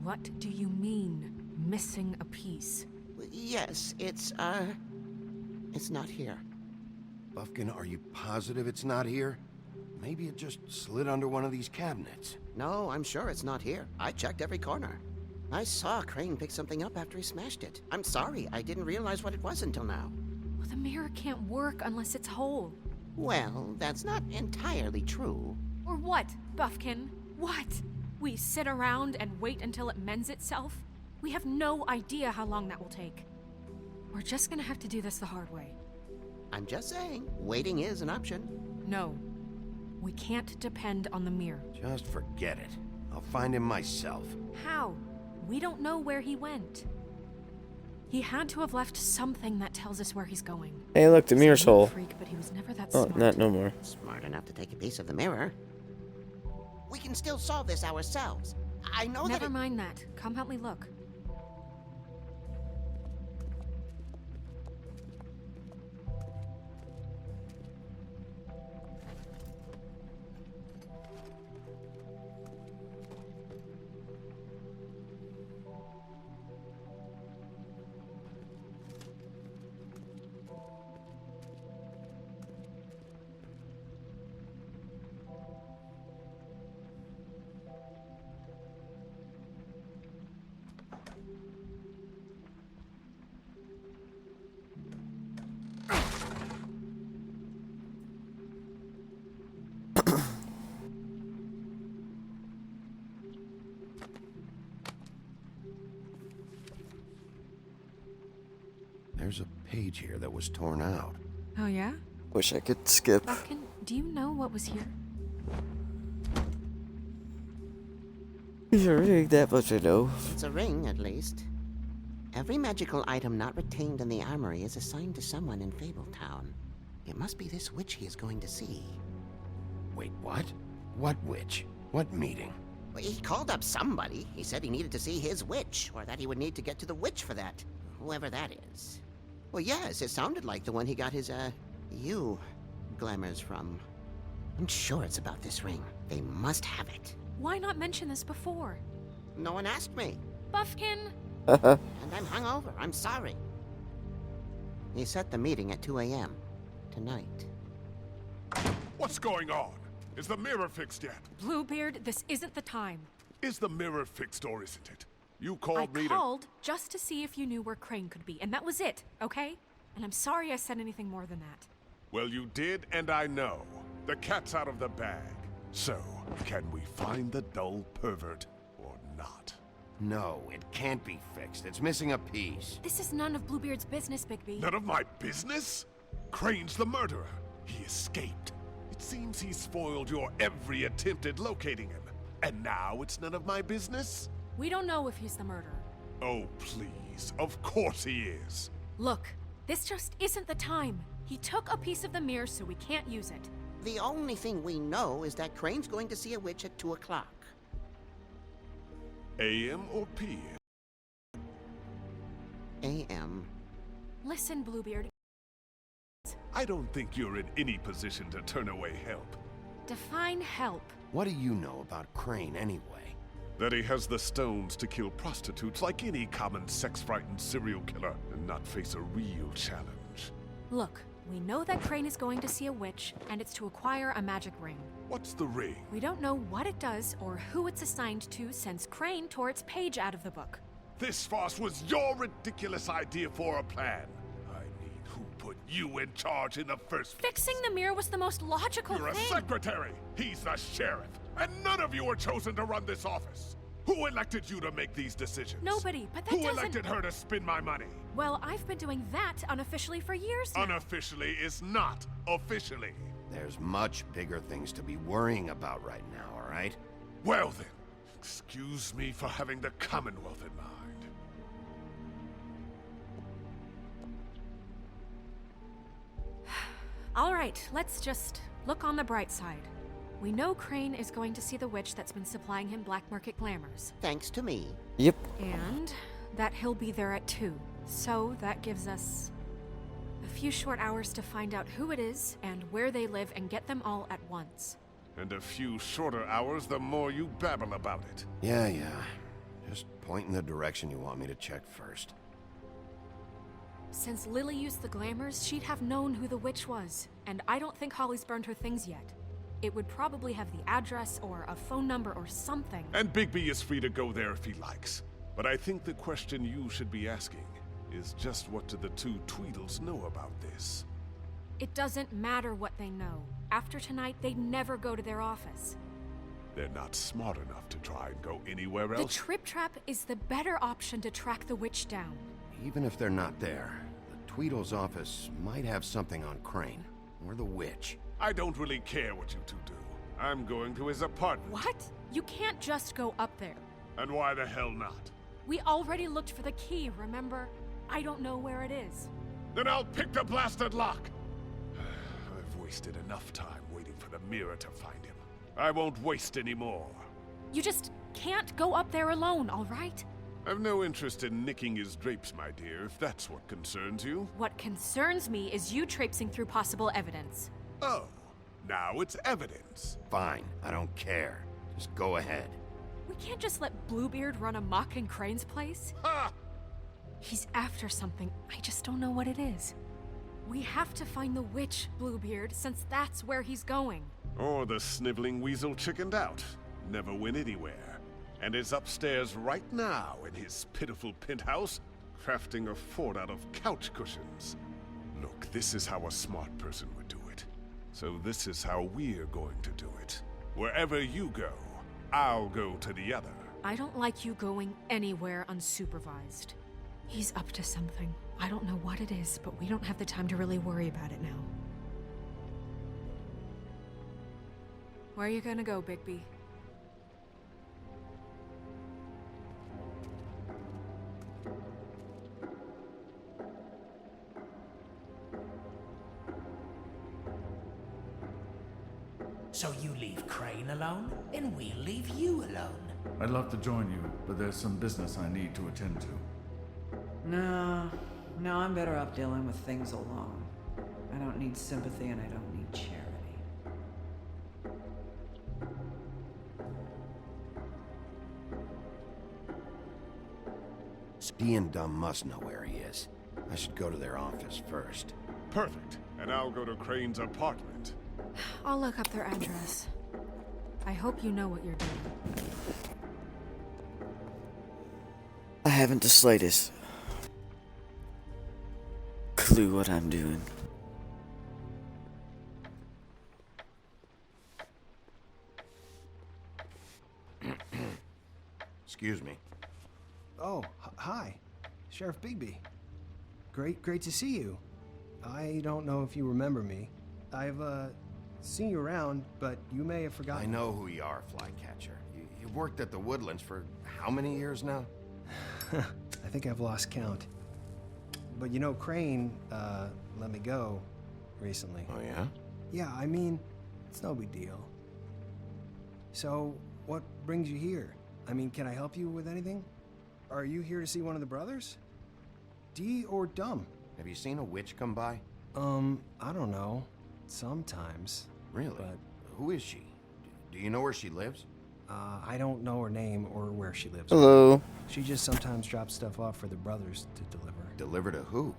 What do you mean, missing a piece? Yes, it's not here. Bufkin, are you positive it's not here? Maybe it just slid under one of these cabinets. No, I'm sure it's not here. I checked every corner. I saw Crane pick something up after he smashed it. I'm sorry, I didn't realize what it was until now. Well, the mirror can't work unless it's whole. Well, that's not entirely true. Or what, Buffkin? What? We sit around and wait until it mends itself? We have no idea how long that will take. We're just gonna have to do this the hard way. I'm just saying, waiting is an option. No. We can't depend on the mirror. Just forget it. I'll find him myself. How? We don't know where he went. He had to have left something that tells us where he's going. Hey, look, the mirror's He's a whole. freak, but he was never that Oh, smart. not no more. Smart enough to take a piece of the mirror. We can still solve this ourselves. I know Never that mind that. Come help me look. There's a page here that was torn out. Oh, yeah? Wish I could skip. Buffkin, do you know what was here? Is a ring that much I know? It's a ring, at least. Every magical item not retained in the armory is assigned to someone in Fabletown. It must be this witch he is going to see. Wait, what? What witch? What meeting? Well, he called up somebody. He said he needed to see his witch, or that he would need to get to the witch for that. Whoever that is. Well, yes, it sounded like the one he got his, glamours from. I'm sure it's about this ring. They must have it. Why not mention this before? No one asked me. Buffkin! And I'm hungover. I'm sorry. He set the meeting at 2 a.m. tonight. What's going on? Is the mirror fixed yet? Bluebeard, this isn't the time. Is the mirror fixed or isn't it? You called me I called just to see if you knew where Crane could be, and that was it, okay? And I'm sorry I said anything more than that. Well, you did, and I know. The cat's out of the bag. So, can we find the dull pervert or not? No, it can't be fixed. It's missing a piece. This is none of Bluebeard's business, Bigby. None of my business? Crane's the murderer. He escaped. It seems he spoiled your every attempt at locating him. And now it's none of my business? We don't know if he's the murderer. Oh, please. Of course he is. Look, this just isn't the time. He took a piece of the mirror, so we can't use it. The only thing we know is that Crane's going to see a witch at 2 o'clock. AM or PM? AM. Listen, Bluebeard. I don't think you're in any position to turn away help. Define help. What do you know about Crane, anyway? That he has the stones to kill prostitutes like any common sex-frightened serial killer and not face a real challenge. Look, we know that Crane is going to see a witch, and it's to acquire a magic ring. What's the ring? We don't know what it does or who it's assigned to since Crane tore its page out of the book. This farce was your ridiculous idea for a plan. I mean, who put you in charge in the first place? Fixing the mirror was the most logical You're thing. a secretary. He's the sheriff. And none of you were chosen to run this office. Who elected you to make these decisions? Nobody, but that Who doesn't... elected her to spend my money? Well, I've been doing that unofficially for years now. Unofficially is not officially. There's much bigger things to be worrying about right now, all right? Well then, excuse me for having the Commonwealth in mind. All right, let's just look on the bright side. We know Crane is going to see the witch that's been supplying him black market glamours. Thanks to me. Yep. And that he'll be there at 2. So that gives us a few short hours to find out who it is and where they live and get them all at once. And a few shorter hours the more you babble about it. Yeah. Just point in the direction you want me to check first. Since Lily used the glamours, she'd have known who the witch was. And I don't think Holly's burned her things yet. It would probably have the address or a phone number or something. And Bigby is free to go there if he likes. But I think the question you should be asking is just what do the two Tweedles know about this? It doesn't matter what they know. After tonight, they'd never go to their office. They're not smart enough to try and go anywhere The else. Trip Trap is the better option to track the witch down. Even if they're not there, the Tweedle's office might have something on Crane, or the witch. I don't really care what you two do. I'm going to his apartment. What? You can't just go up there. And why the hell not? We already looked for the key, remember? I don't know where it is. Then I'll pick the blasted lock. I've wasted enough time waiting for the mirror to find him. I won't waste any more. You just can't go up there alone, all right? I've no interest in nicking his drapes, my dear, if that's what concerns you. What concerns me is you traipsing through possible evidence. Oh, now it's evidence. Fine, I don't care. Just go ahead. We can't just let Bluebeard run amok in Crane's place. Ha! He's after something. I just don't know what it is. We have to find the witch, Bluebeard, since that's where he's going. Or the sniveling weasel chickened out. Never went anywhere. And is upstairs right now in his pitiful penthouse, crafting a fort out of couch cushions. Look, this is how a smart person would do it. So this is how we're going to do it. Wherever you go, I'll go to the other. I don't like you going anywhere unsupervised. He's up to something. I don't know what it is, but we don't have the time to really worry about it now. Where are you gonna go, Bigby? So you leave Crane alone, and we'll leave you alone. I'd love to join you, but there's some business I need to attend to. No, I'm better off dealing with things alone. I don't need sympathy and I don't need charity. Dee and Dumb must know where he is. I should go to their office first. Perfect. And I'll go to Crane's apartment. I'll look up their address. I hope you know what you're doing. I haven't the slightest clue what I'm doing. Excuse me. Oh, hi. Sheriff Bigby. Great to see you. I don't know if you remember me. I've, seen you around, but you may have forgotten. I know who you are, Flycatcher. You've worked at the Woodlands for how many years now? I think I've lost count. But you know, Crane, let me go recently. Oh, yeah? Yeah, I mean, it's no big deal. So, what brings you here? I mean, can I help you with anything? Are you here to see one of the brothers? Dee or Dumb? Have you seen a witch come by? I don't know. Sometimes. Really? But who is she? Do you know where she lives? I don't know her name or where she lives. Hello. She just sometimes drops stuff off for the brothers to deliver. Deliver to who?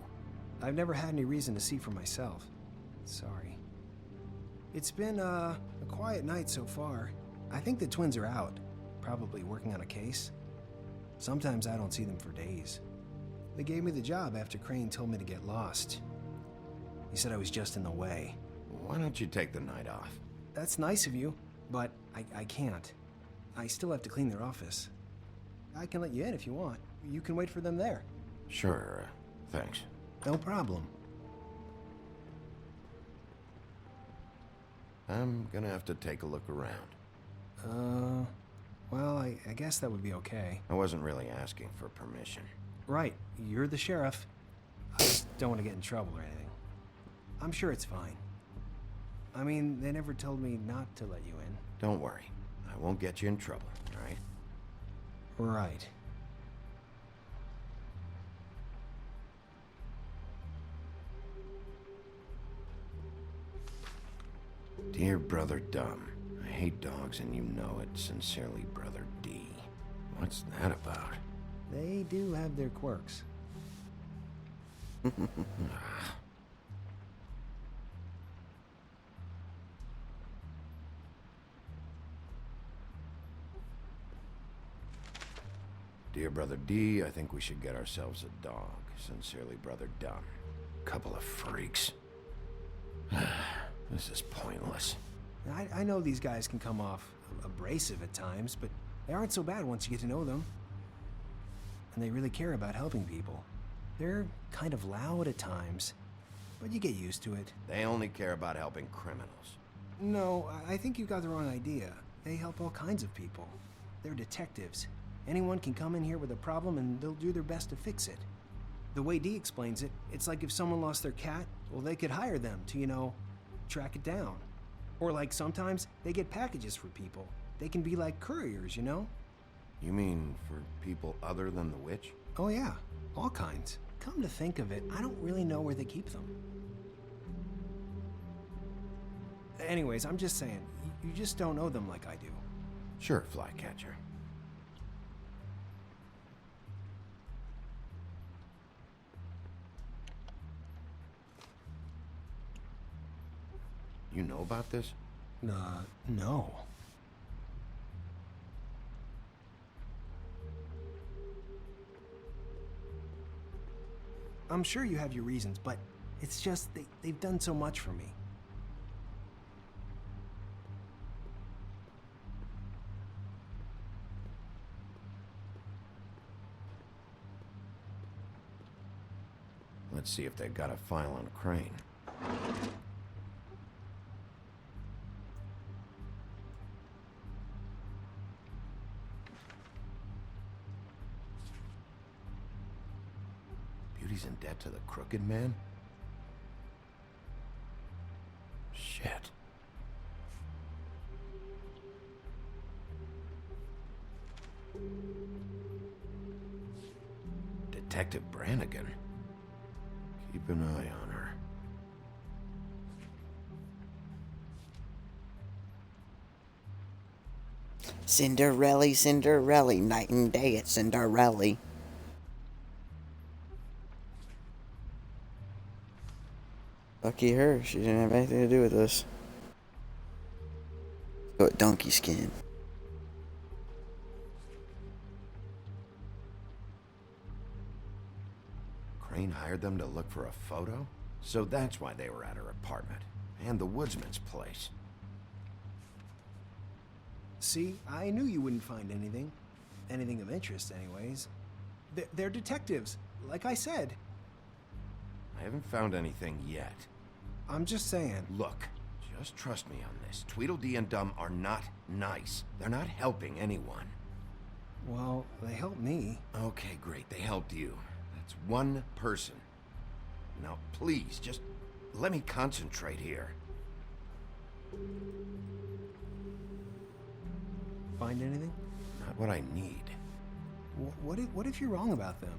I've never had any reason to see for myself. Sorry. It's been, a quiet night so far. I think the twins are out, probably working on a case. Sometimes I don't see them for days. They gave me the job after Crane told me to get lost. He said I was just in the way. Why don't you take the night off? That's nice of you, but I can't. I still have to clean their office. I can let you in if you want. You can wait for them there. Sure, thanks. No problem. I'm gonna have to take a look around. Well, I guess that would be okay. I wasn't really asking for permission. Right, you're the sheriff. I just don't want to get in trouble or anything. I'm sure it's fine. I mean, they never told me not to let you in. Don't worry. I won't get you in trouble, all right? Right. Dear Brother Dumb, I hate dogs and you know it. Sincerely, Brother D. What's that about? They do have their quirks. Dear Brother D, I think we should get ourselves a dog. Sincerely, Brother Dumb. Couple of freaks. This is pointless. I know these guys can come off abrasive at times, but they aren't so bad once you get to know them. And they really care about helping people. They're kind of loud at times, but you get used to it. They only care about helping criminals. No, I think you got the wrong idea. They help all kinds of people. They're detectives. Anyone can come in here with a problem and they'll do their best to fix it. The way Dee explains it, it's like if someone lost their cat, well, they could hire them to, you know, track it down. Or like sometimes they get packages for people. They can be like couriers, you know? You mean for people other than the witch? Oh yeah, all kinds. Come to think of it, I don't really know where they keep them. Anyways, I'm just saying, you just don't know them like I do. Sure, Flycatcher. You know about this? No. I'm sure you have your reasons, but it's just they've done so much for me. Let's see if they've got a file on Crane. Beauty's in debt to the Crooked Man? Shit. Detective Brannigan. Keep an eye on her. Cinderella, Cinderella, night and day at Cinderella. Lucky her, she didn't have anything to do with this. Go at donkey skin. Crane hired them to look for a photo? So that's why they were at her apartment. And the woodsman's place. See, I knew you wouldn't find anything. Anything of interest, anyways. They're detectives, like I said. I haven't found anything yet. I'm just saying. Look, just trust me on this. Tweedledee and Dum are not nice. They're not helping anyone. Well, they helped me. Okay, great. They helped you. That's one person. Now, please, just let me concentrate here. Find anything? Not what I need. What if you're wrong about them?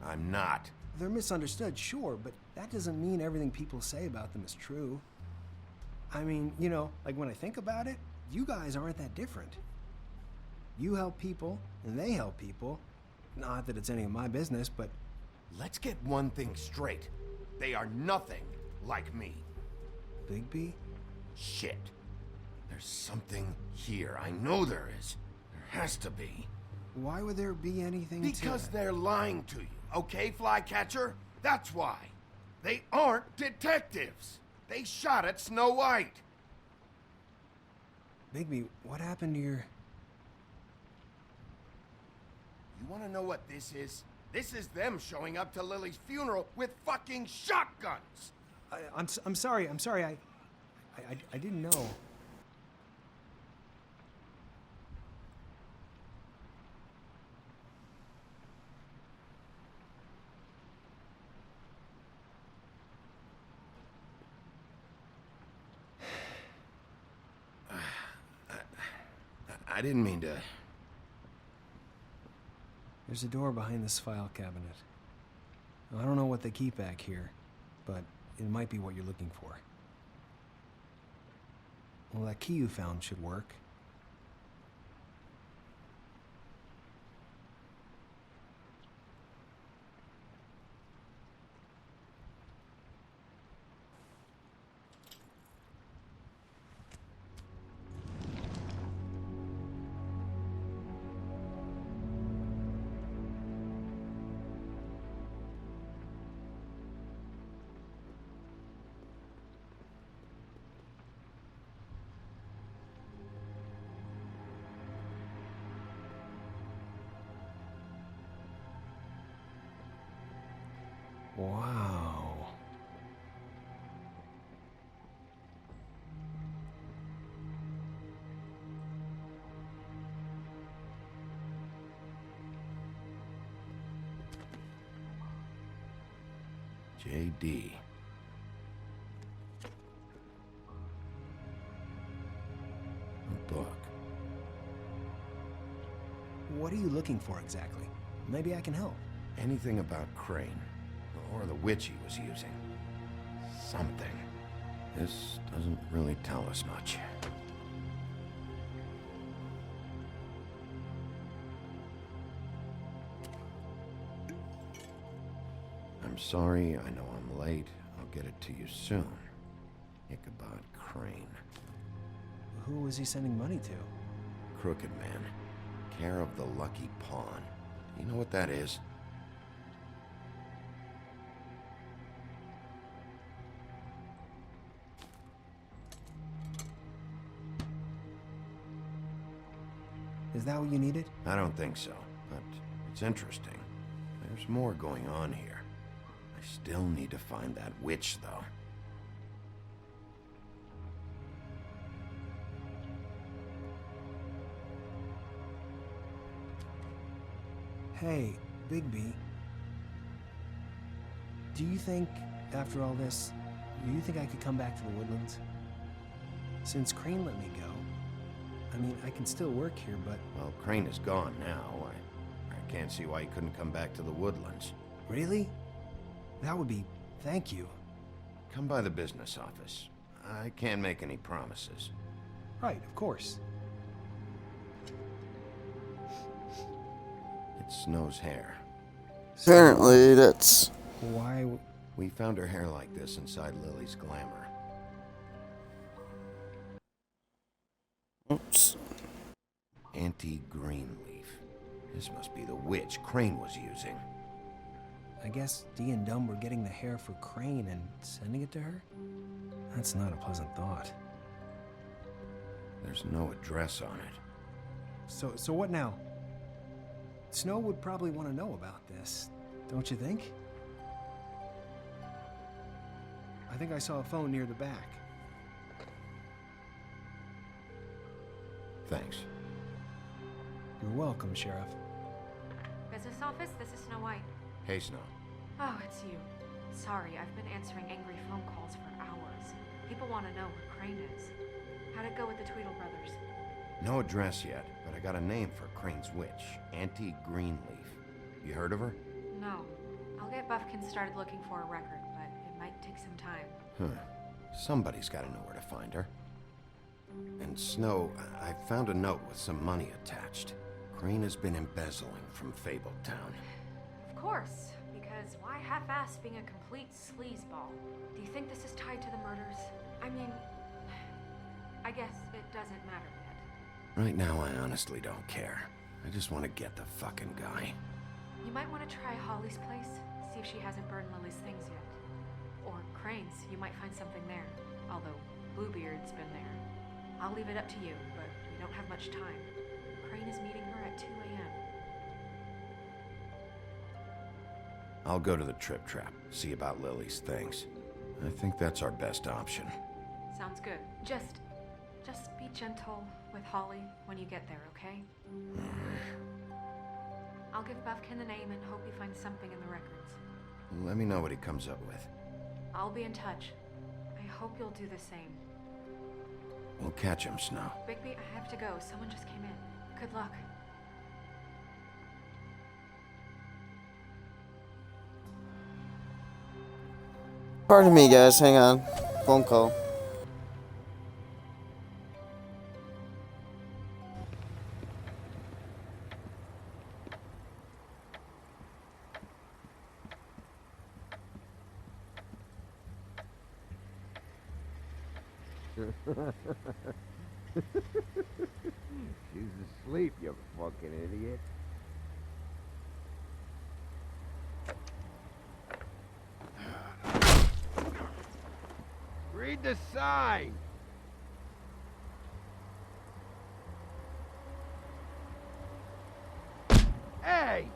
I'm not. They're misunderstood, sure, but that doesn't mean everything people say about them is true. I mean, you know, like when I think about it, you guys aren't that different. You help people, and they help people. Not that it's any of my business, but... Let's get one thing straight. They are nothing like me. Bigby? Shit. There's something here. I know there is. There has to be. Why would there be anything Because they're lying to you, okay, Flycatcher? That's why. They aren't detectives. They shot at Snow White. Bigby, what happened to your... You want to know what this is? This is them showing up to Lily's funeral with fucking shotguns. I'm sorry. I didn't know. I didn't mean to... There's a door behind this file cabinet. I don't know what they keep back here, but it might be what you're looking for. Well, that key you found should work. Wow. J.D. A book. What are you looking for exactly? Maybe I can help. Anything about Crane. Or the witch he was using. Something. This doesn't really tell us much. I'm sorry, I know I'm late. I'll get it to you soon. Ichabod Crane. Who was he sending money to? Crooked Man. Care of the Lucky Pawn. You know what that is? Is that what you needed? I don't think so, but it's interesting. There's more going on here. I still need to find that witch, though. Hey, Bigby. Do you think, after all this, do you think I could come back to the Woodlands? Since Crane let me go, I mean, I can still work here, but... Well, Crane is gone now. I can't see why he couldn't come back to the Woodlands. Really? That would be... thank you. Come by the business office. I can't make any promises. Right, of course. It's Snow's hair. Apparently, that's... Why... We found her hair like this inside Lily's glamour. Oops. Auntie Greenleaf. This must be the witch Crane was using. I guess Dee and Dumb were getting the hair for Crane and sending it to her? That's not a pleasant thought. There's no address on it. So what now? Snow would probably want to know about this, don't you think? I think I saw a phone near the back. Thanks. You're welcome, Sheriff. Business office, this is Snow White. Hey, Snow. Oh, it's you. Sorry, I've been answering angry phone calls for hours. People want to know where Crane is. How'd it go with the Tweedle brothers? No address yet, but I got a name for Crane's witch. Auntie Greenleaf. You heard of her? No. I'll get Buffkin started looking for a record, but it might take some time. Huh. Somebody's got to know where to find her. And Snow, I found a note with some money attached. Crane has been embezzling from Fabletown. Of course, because why half-ass being a complete sleazeball? Do you think this is tied to the murders? I mean, I guess it doesn't matter yet. Right now, I honestly don't care. I just want to get the fucking guy. You might want to try Holly's place, see if she hasn't burned Lily's things yet. Or Crane's, you might find something there. Although, Bluebeard's been there. I'll leave it up to you, but we don't have much time. Crane is meeting her at 2 a.m. I'll go to the Trip Trap, see about Lily's things. I think that's our best option. Sounds good. Just be gentle with Holly when you get there, okay? I'll give Buffkin the name and hope he finds something in the records. Let me know what he comes up with. I'll be in touch. I hope you'll do the same. We'll catch him, Snow. Bigby, I have to go. Someone just came in. Good luck. Pardon me, guys. Hang on. Phone call. She's asleep, you fucking idiot. Read the sign! Hey!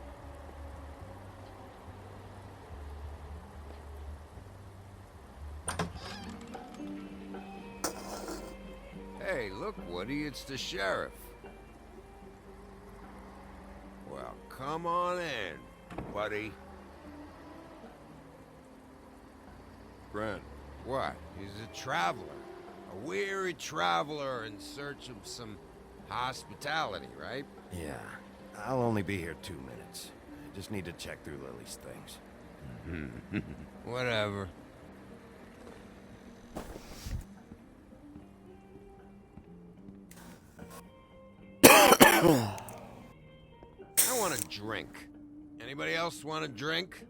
Hey, look, Woody, it's the sheriff. Well, come on in, buddy. Grant. What? He's a traveler. A weary traveler in search of some hospitality, right? Yeah. I'll only be here 2 minutes. I just need to check through Lily's things. Whatever. I want a drink. Anybody else want a drink?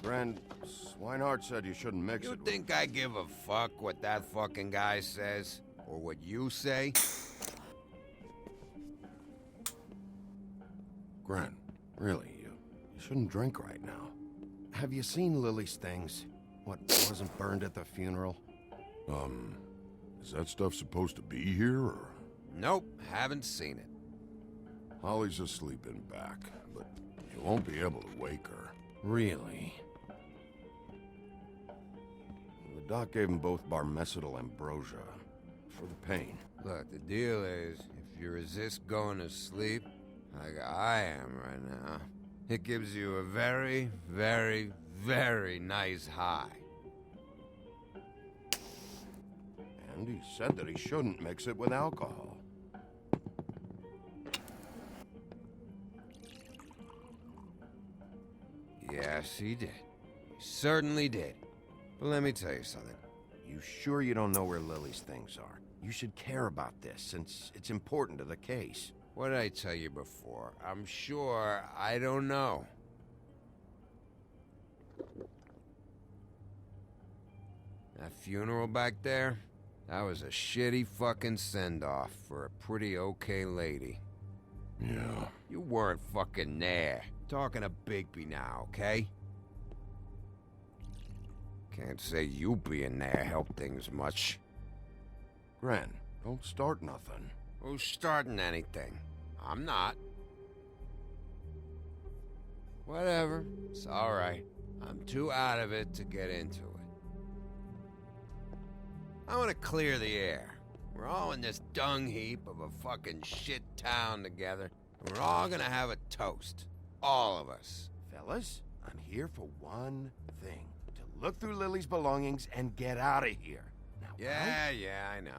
Friend, Swinehart said you shouldn't mix You it. think I give a fuck what that fucking guy says? Or what you say? Grant, really, you shouldn't drink right now. Have you seen Lily's things? What wasn't burned at the funeral? Is that stuff supposed to be here, or? Nope, haven't seen it. Holly's asleep in back, but you won't be able to wake her. Really? The doc gave them both Barmecidal ambrosia for the pain. Look, the deal is, if you resist going to sleep, like I am right now, it gives you a very, very, very nice high. And he said that he shouldn't mix it with alcohol. Yes, he did. He certainly did. But let me tell you something. You sure you don't know where Lily's things are? You should care about this, since it's important to the case. What did I tell you before? I'm sure I don't know. That funeral back there? That was a shitty fucking send-off for a pretty okay lady. Yeah. You weren't fucking there. Talking to Bigby now, okay? Can't say you being there helped things much. Gren, don't start nothing. Who's starting anything? I'm not. Whatever. It's alright. I'm too out of it to get into it. I want to clear the air. We're all in this dung heap of a fucking shit town together, and we're all gonna have a toast. All of us. Fellas, I'm here for one thing. To look through Lily's belongings and get out of here. Now, Yeah, I know.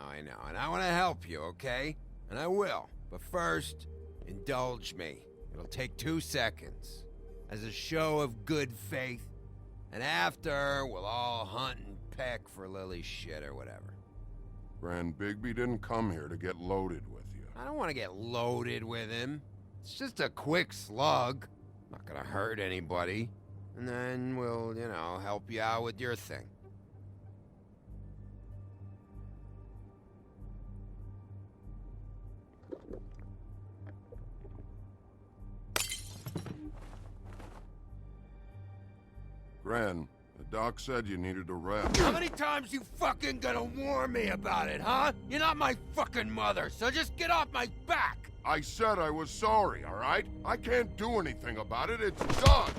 And I want to help you, okay? And I will. But first, indulge me. It'll take 2 seconds. As a show of good faith. And after, we'll all hunt and peck for Lily's shit or whatever. Gren, Bigby didn't come here to get loaded with you. I don't want to get loaded with him. It's just a quick slug. Not gonna hurt anybody. And then we'll, help you out with your thing. Gren, the doc said you needed a rest. How many times you fucking gonna warn me about it, huh? You're not my fucking mother, so just get off my back! I said I was sorry, all right? I can't do anything about it. It's done.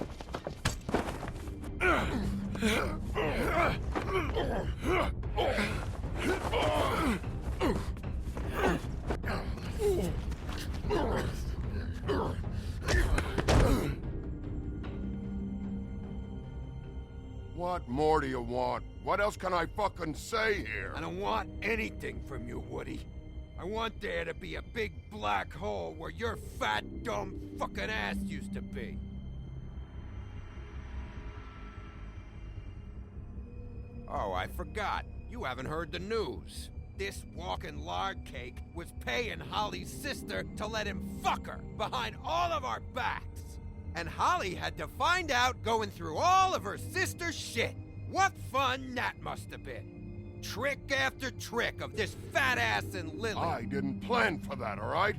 What more do you want? What else can I fucking say here? I don't want anything from you, Woody. I want there to be a big black hole where your fat, dumb fucking ass used to be. Oh, I forgot. You haven't heard the news. This walking lard cake was paying Holly's sister to let him fuck her behind all of our backs. And Holly had to find out going through all of her sister's shit. What fun that must have been. Trick after trick of this fat ass and Lily. I didn't plan for that, all right?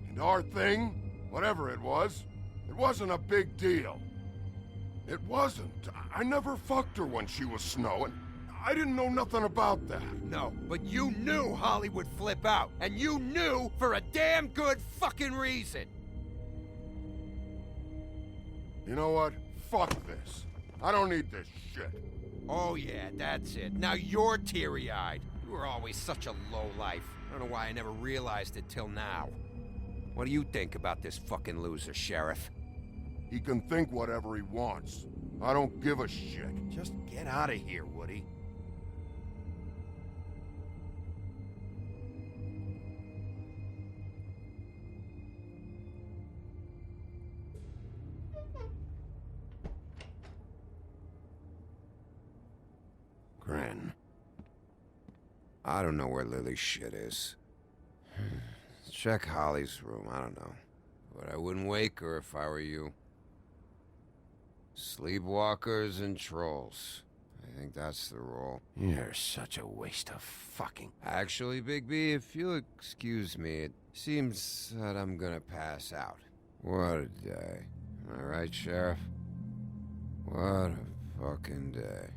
And our thing, whatever it wasn't a big deal. It wasn't. I never fucked her when she was snowing. I didn't know nothing about that. No, but you knew Holly would flip out. And you knew for a damn good fucking reason. You know what? Fuck this. I don't need this shit. Oh yeah, that's it. Now you're teary-eyed. You were always such a lowlife. I don't know why I never realized it till now. What do you think about this fucking loser, Sheriff? He can think whatever he wants. I don't give a shit. Just get out of here, Woody. Gren. I don't know where Lily's shit is. Check Holly's room, I don't know. But I wouldn't wake her if I were you. Sleepwalkers and trolls. I think that's the rule. You're such a waste of fucking... Actually, Bigby, if you'll excuse me, it seems that I'm gonna pass out. What a day. Am I right, Sheriff? What a fucking day.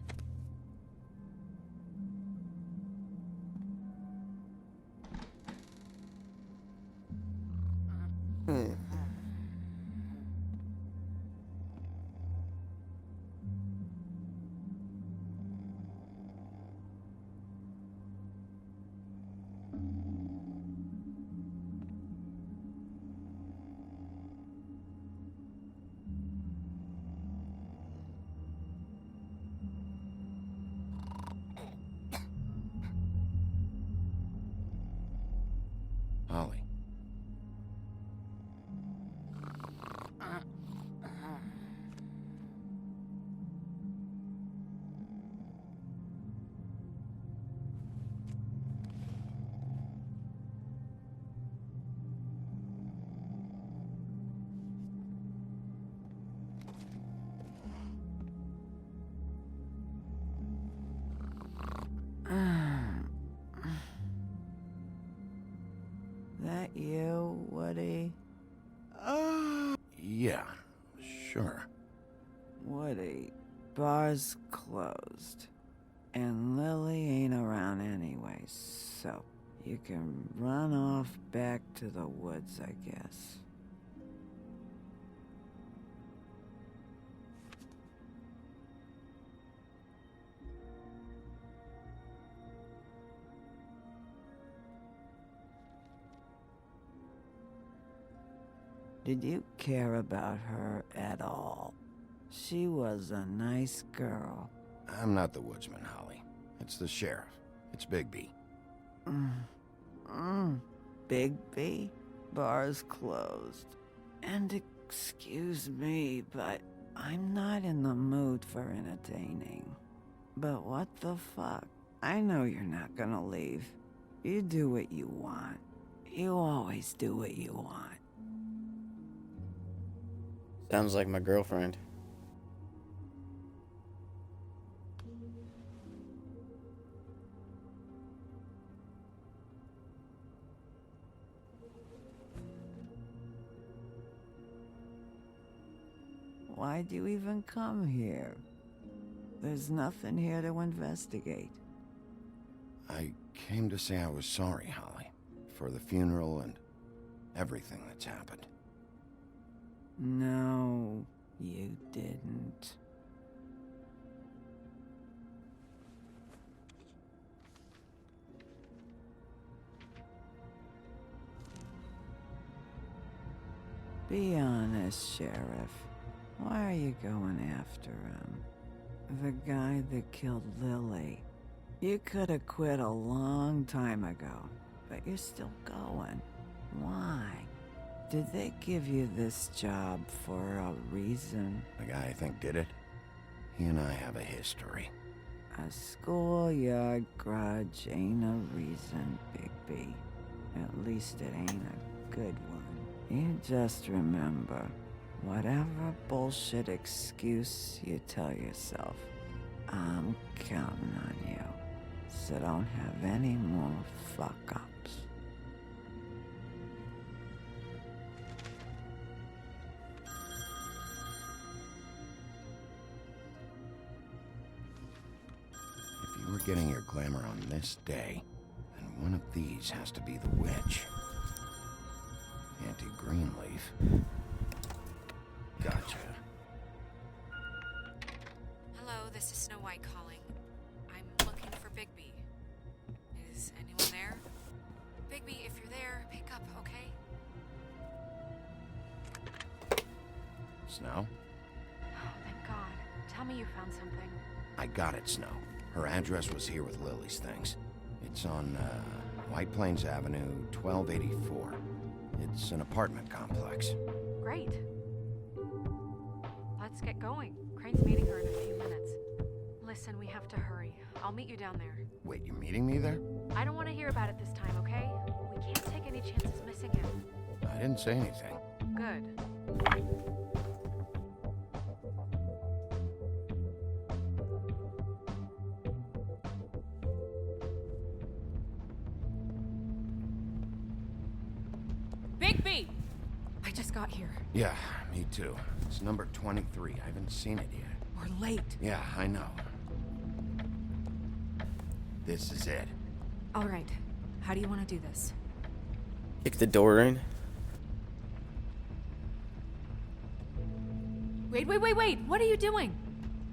Holly. that you, Woody? Yeah, sure. Woody, bar's closed. And Lily ain't around anyway, so you can run off back to the woods, I guess. Did you care about her at all? She was a nice girl. I'm not the woodsman, Holly. It's the sheriff. It's Bigby. Bigby? Bar's closed. And excuse me, but I'm not in the mood for entertaining. But what the fuck? I know you're not gonna leave. You do what you want. You always do what you want. Sounds like my girlfriend. Why'd you even come here? There's nothing here to investigate. I came to say I was sorry, Holly, for the funeral and everything that's happened. No, you didn't. Be honest, Sheriff. Why are you going after him? The guy that killed Lily. You could have quit a long time ago, but you're still going. Why? Did they give you this job for a reason? The guy I think did it, he and I have a history. A schoolyard grudge ain't a reason, Bigby. At least it ain't a good one. You just remember, whatever bullshit excuse you tell yourself, I'm counting on you. So don't have any more fuck-ups. If you were getting your glamour on this day, then one of these has to be the witch. Auntie Greenleaf. Gotcha. Hello, this is Snow White calling. I'm looking for Bigby. Is anyone there? Bigby, if you're there, pick up, okay? Snow? Oh, thank God. Tell me you found something. I got it, Snow. Her address was here with Lily's things. It's on, White Plains Avenue, 1284. It's an apartment complex. Great. Let's get going. Crane's meeting her in a few minutes. Listen, we have to hurry. I'll meet you down there. Wait, you're meeting me there? I don't want to hear about it this time, okay? We can't take any chances missing him. I didn't say anything. Good. Bigby! I just got here. Yeah, me too. It's number 23. I haven't seen it yet. We're late. Yeah, I know. This is it. All right. How do you want to do this? Kick the door in. Wait. What are you doing?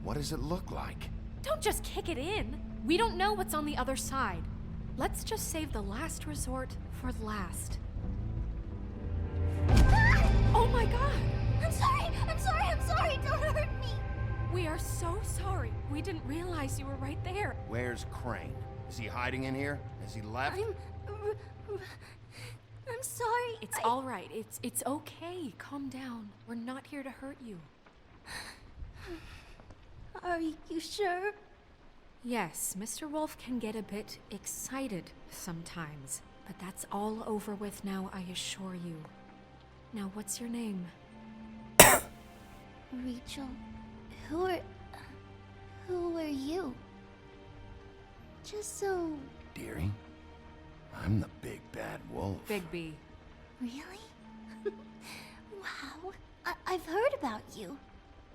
What does it look like? Don't just kick it in. We don't know what's on the other side. Let's just save the last resort for last. Oh my God! I'm sorry, don't hurt me! We are so sorry. We didn't realize you were right there. Where's Crane? Is he hiding in here? Has he left? I'm sorry. It's all right. It's okay. Calm down. We're not here to hurt you. Are you sure? Yes, Mr. Wolf can get a bit excited sometimes, but that's all over with now, I assure you. Now, what's your name? Rachel, who are you? Just so... Dearie, I'm the big bad wolf. Bigby. Really? Wow. I've heard about you.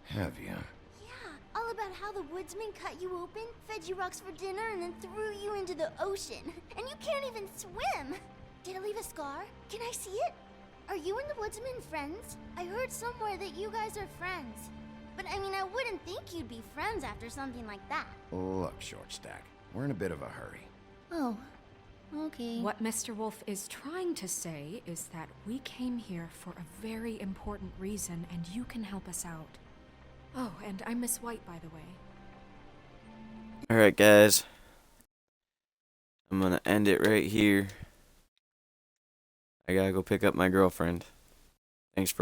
Have you? Yeah, all about how the woodsman cut you open, fed you rocks for dinner, and then threw you into the ocean. And you can't even swim! Did it leave a scar? Can I see it? Are you and the woodsman friends? I heard somewhere that you guys are friends. But I mean, I wouldn't think you'd be friends after something like that. Look, Shortstack, we're in a bit of a hurry. Oh, okay. What Mr. Wolf is trying to say is that we came here for a very important reason, and you can help us out. Oh, and I'm Miss White, by the way. Alright, guys. I'm gonna end it right here. I gotta go pick up my girlfriend. Thanks for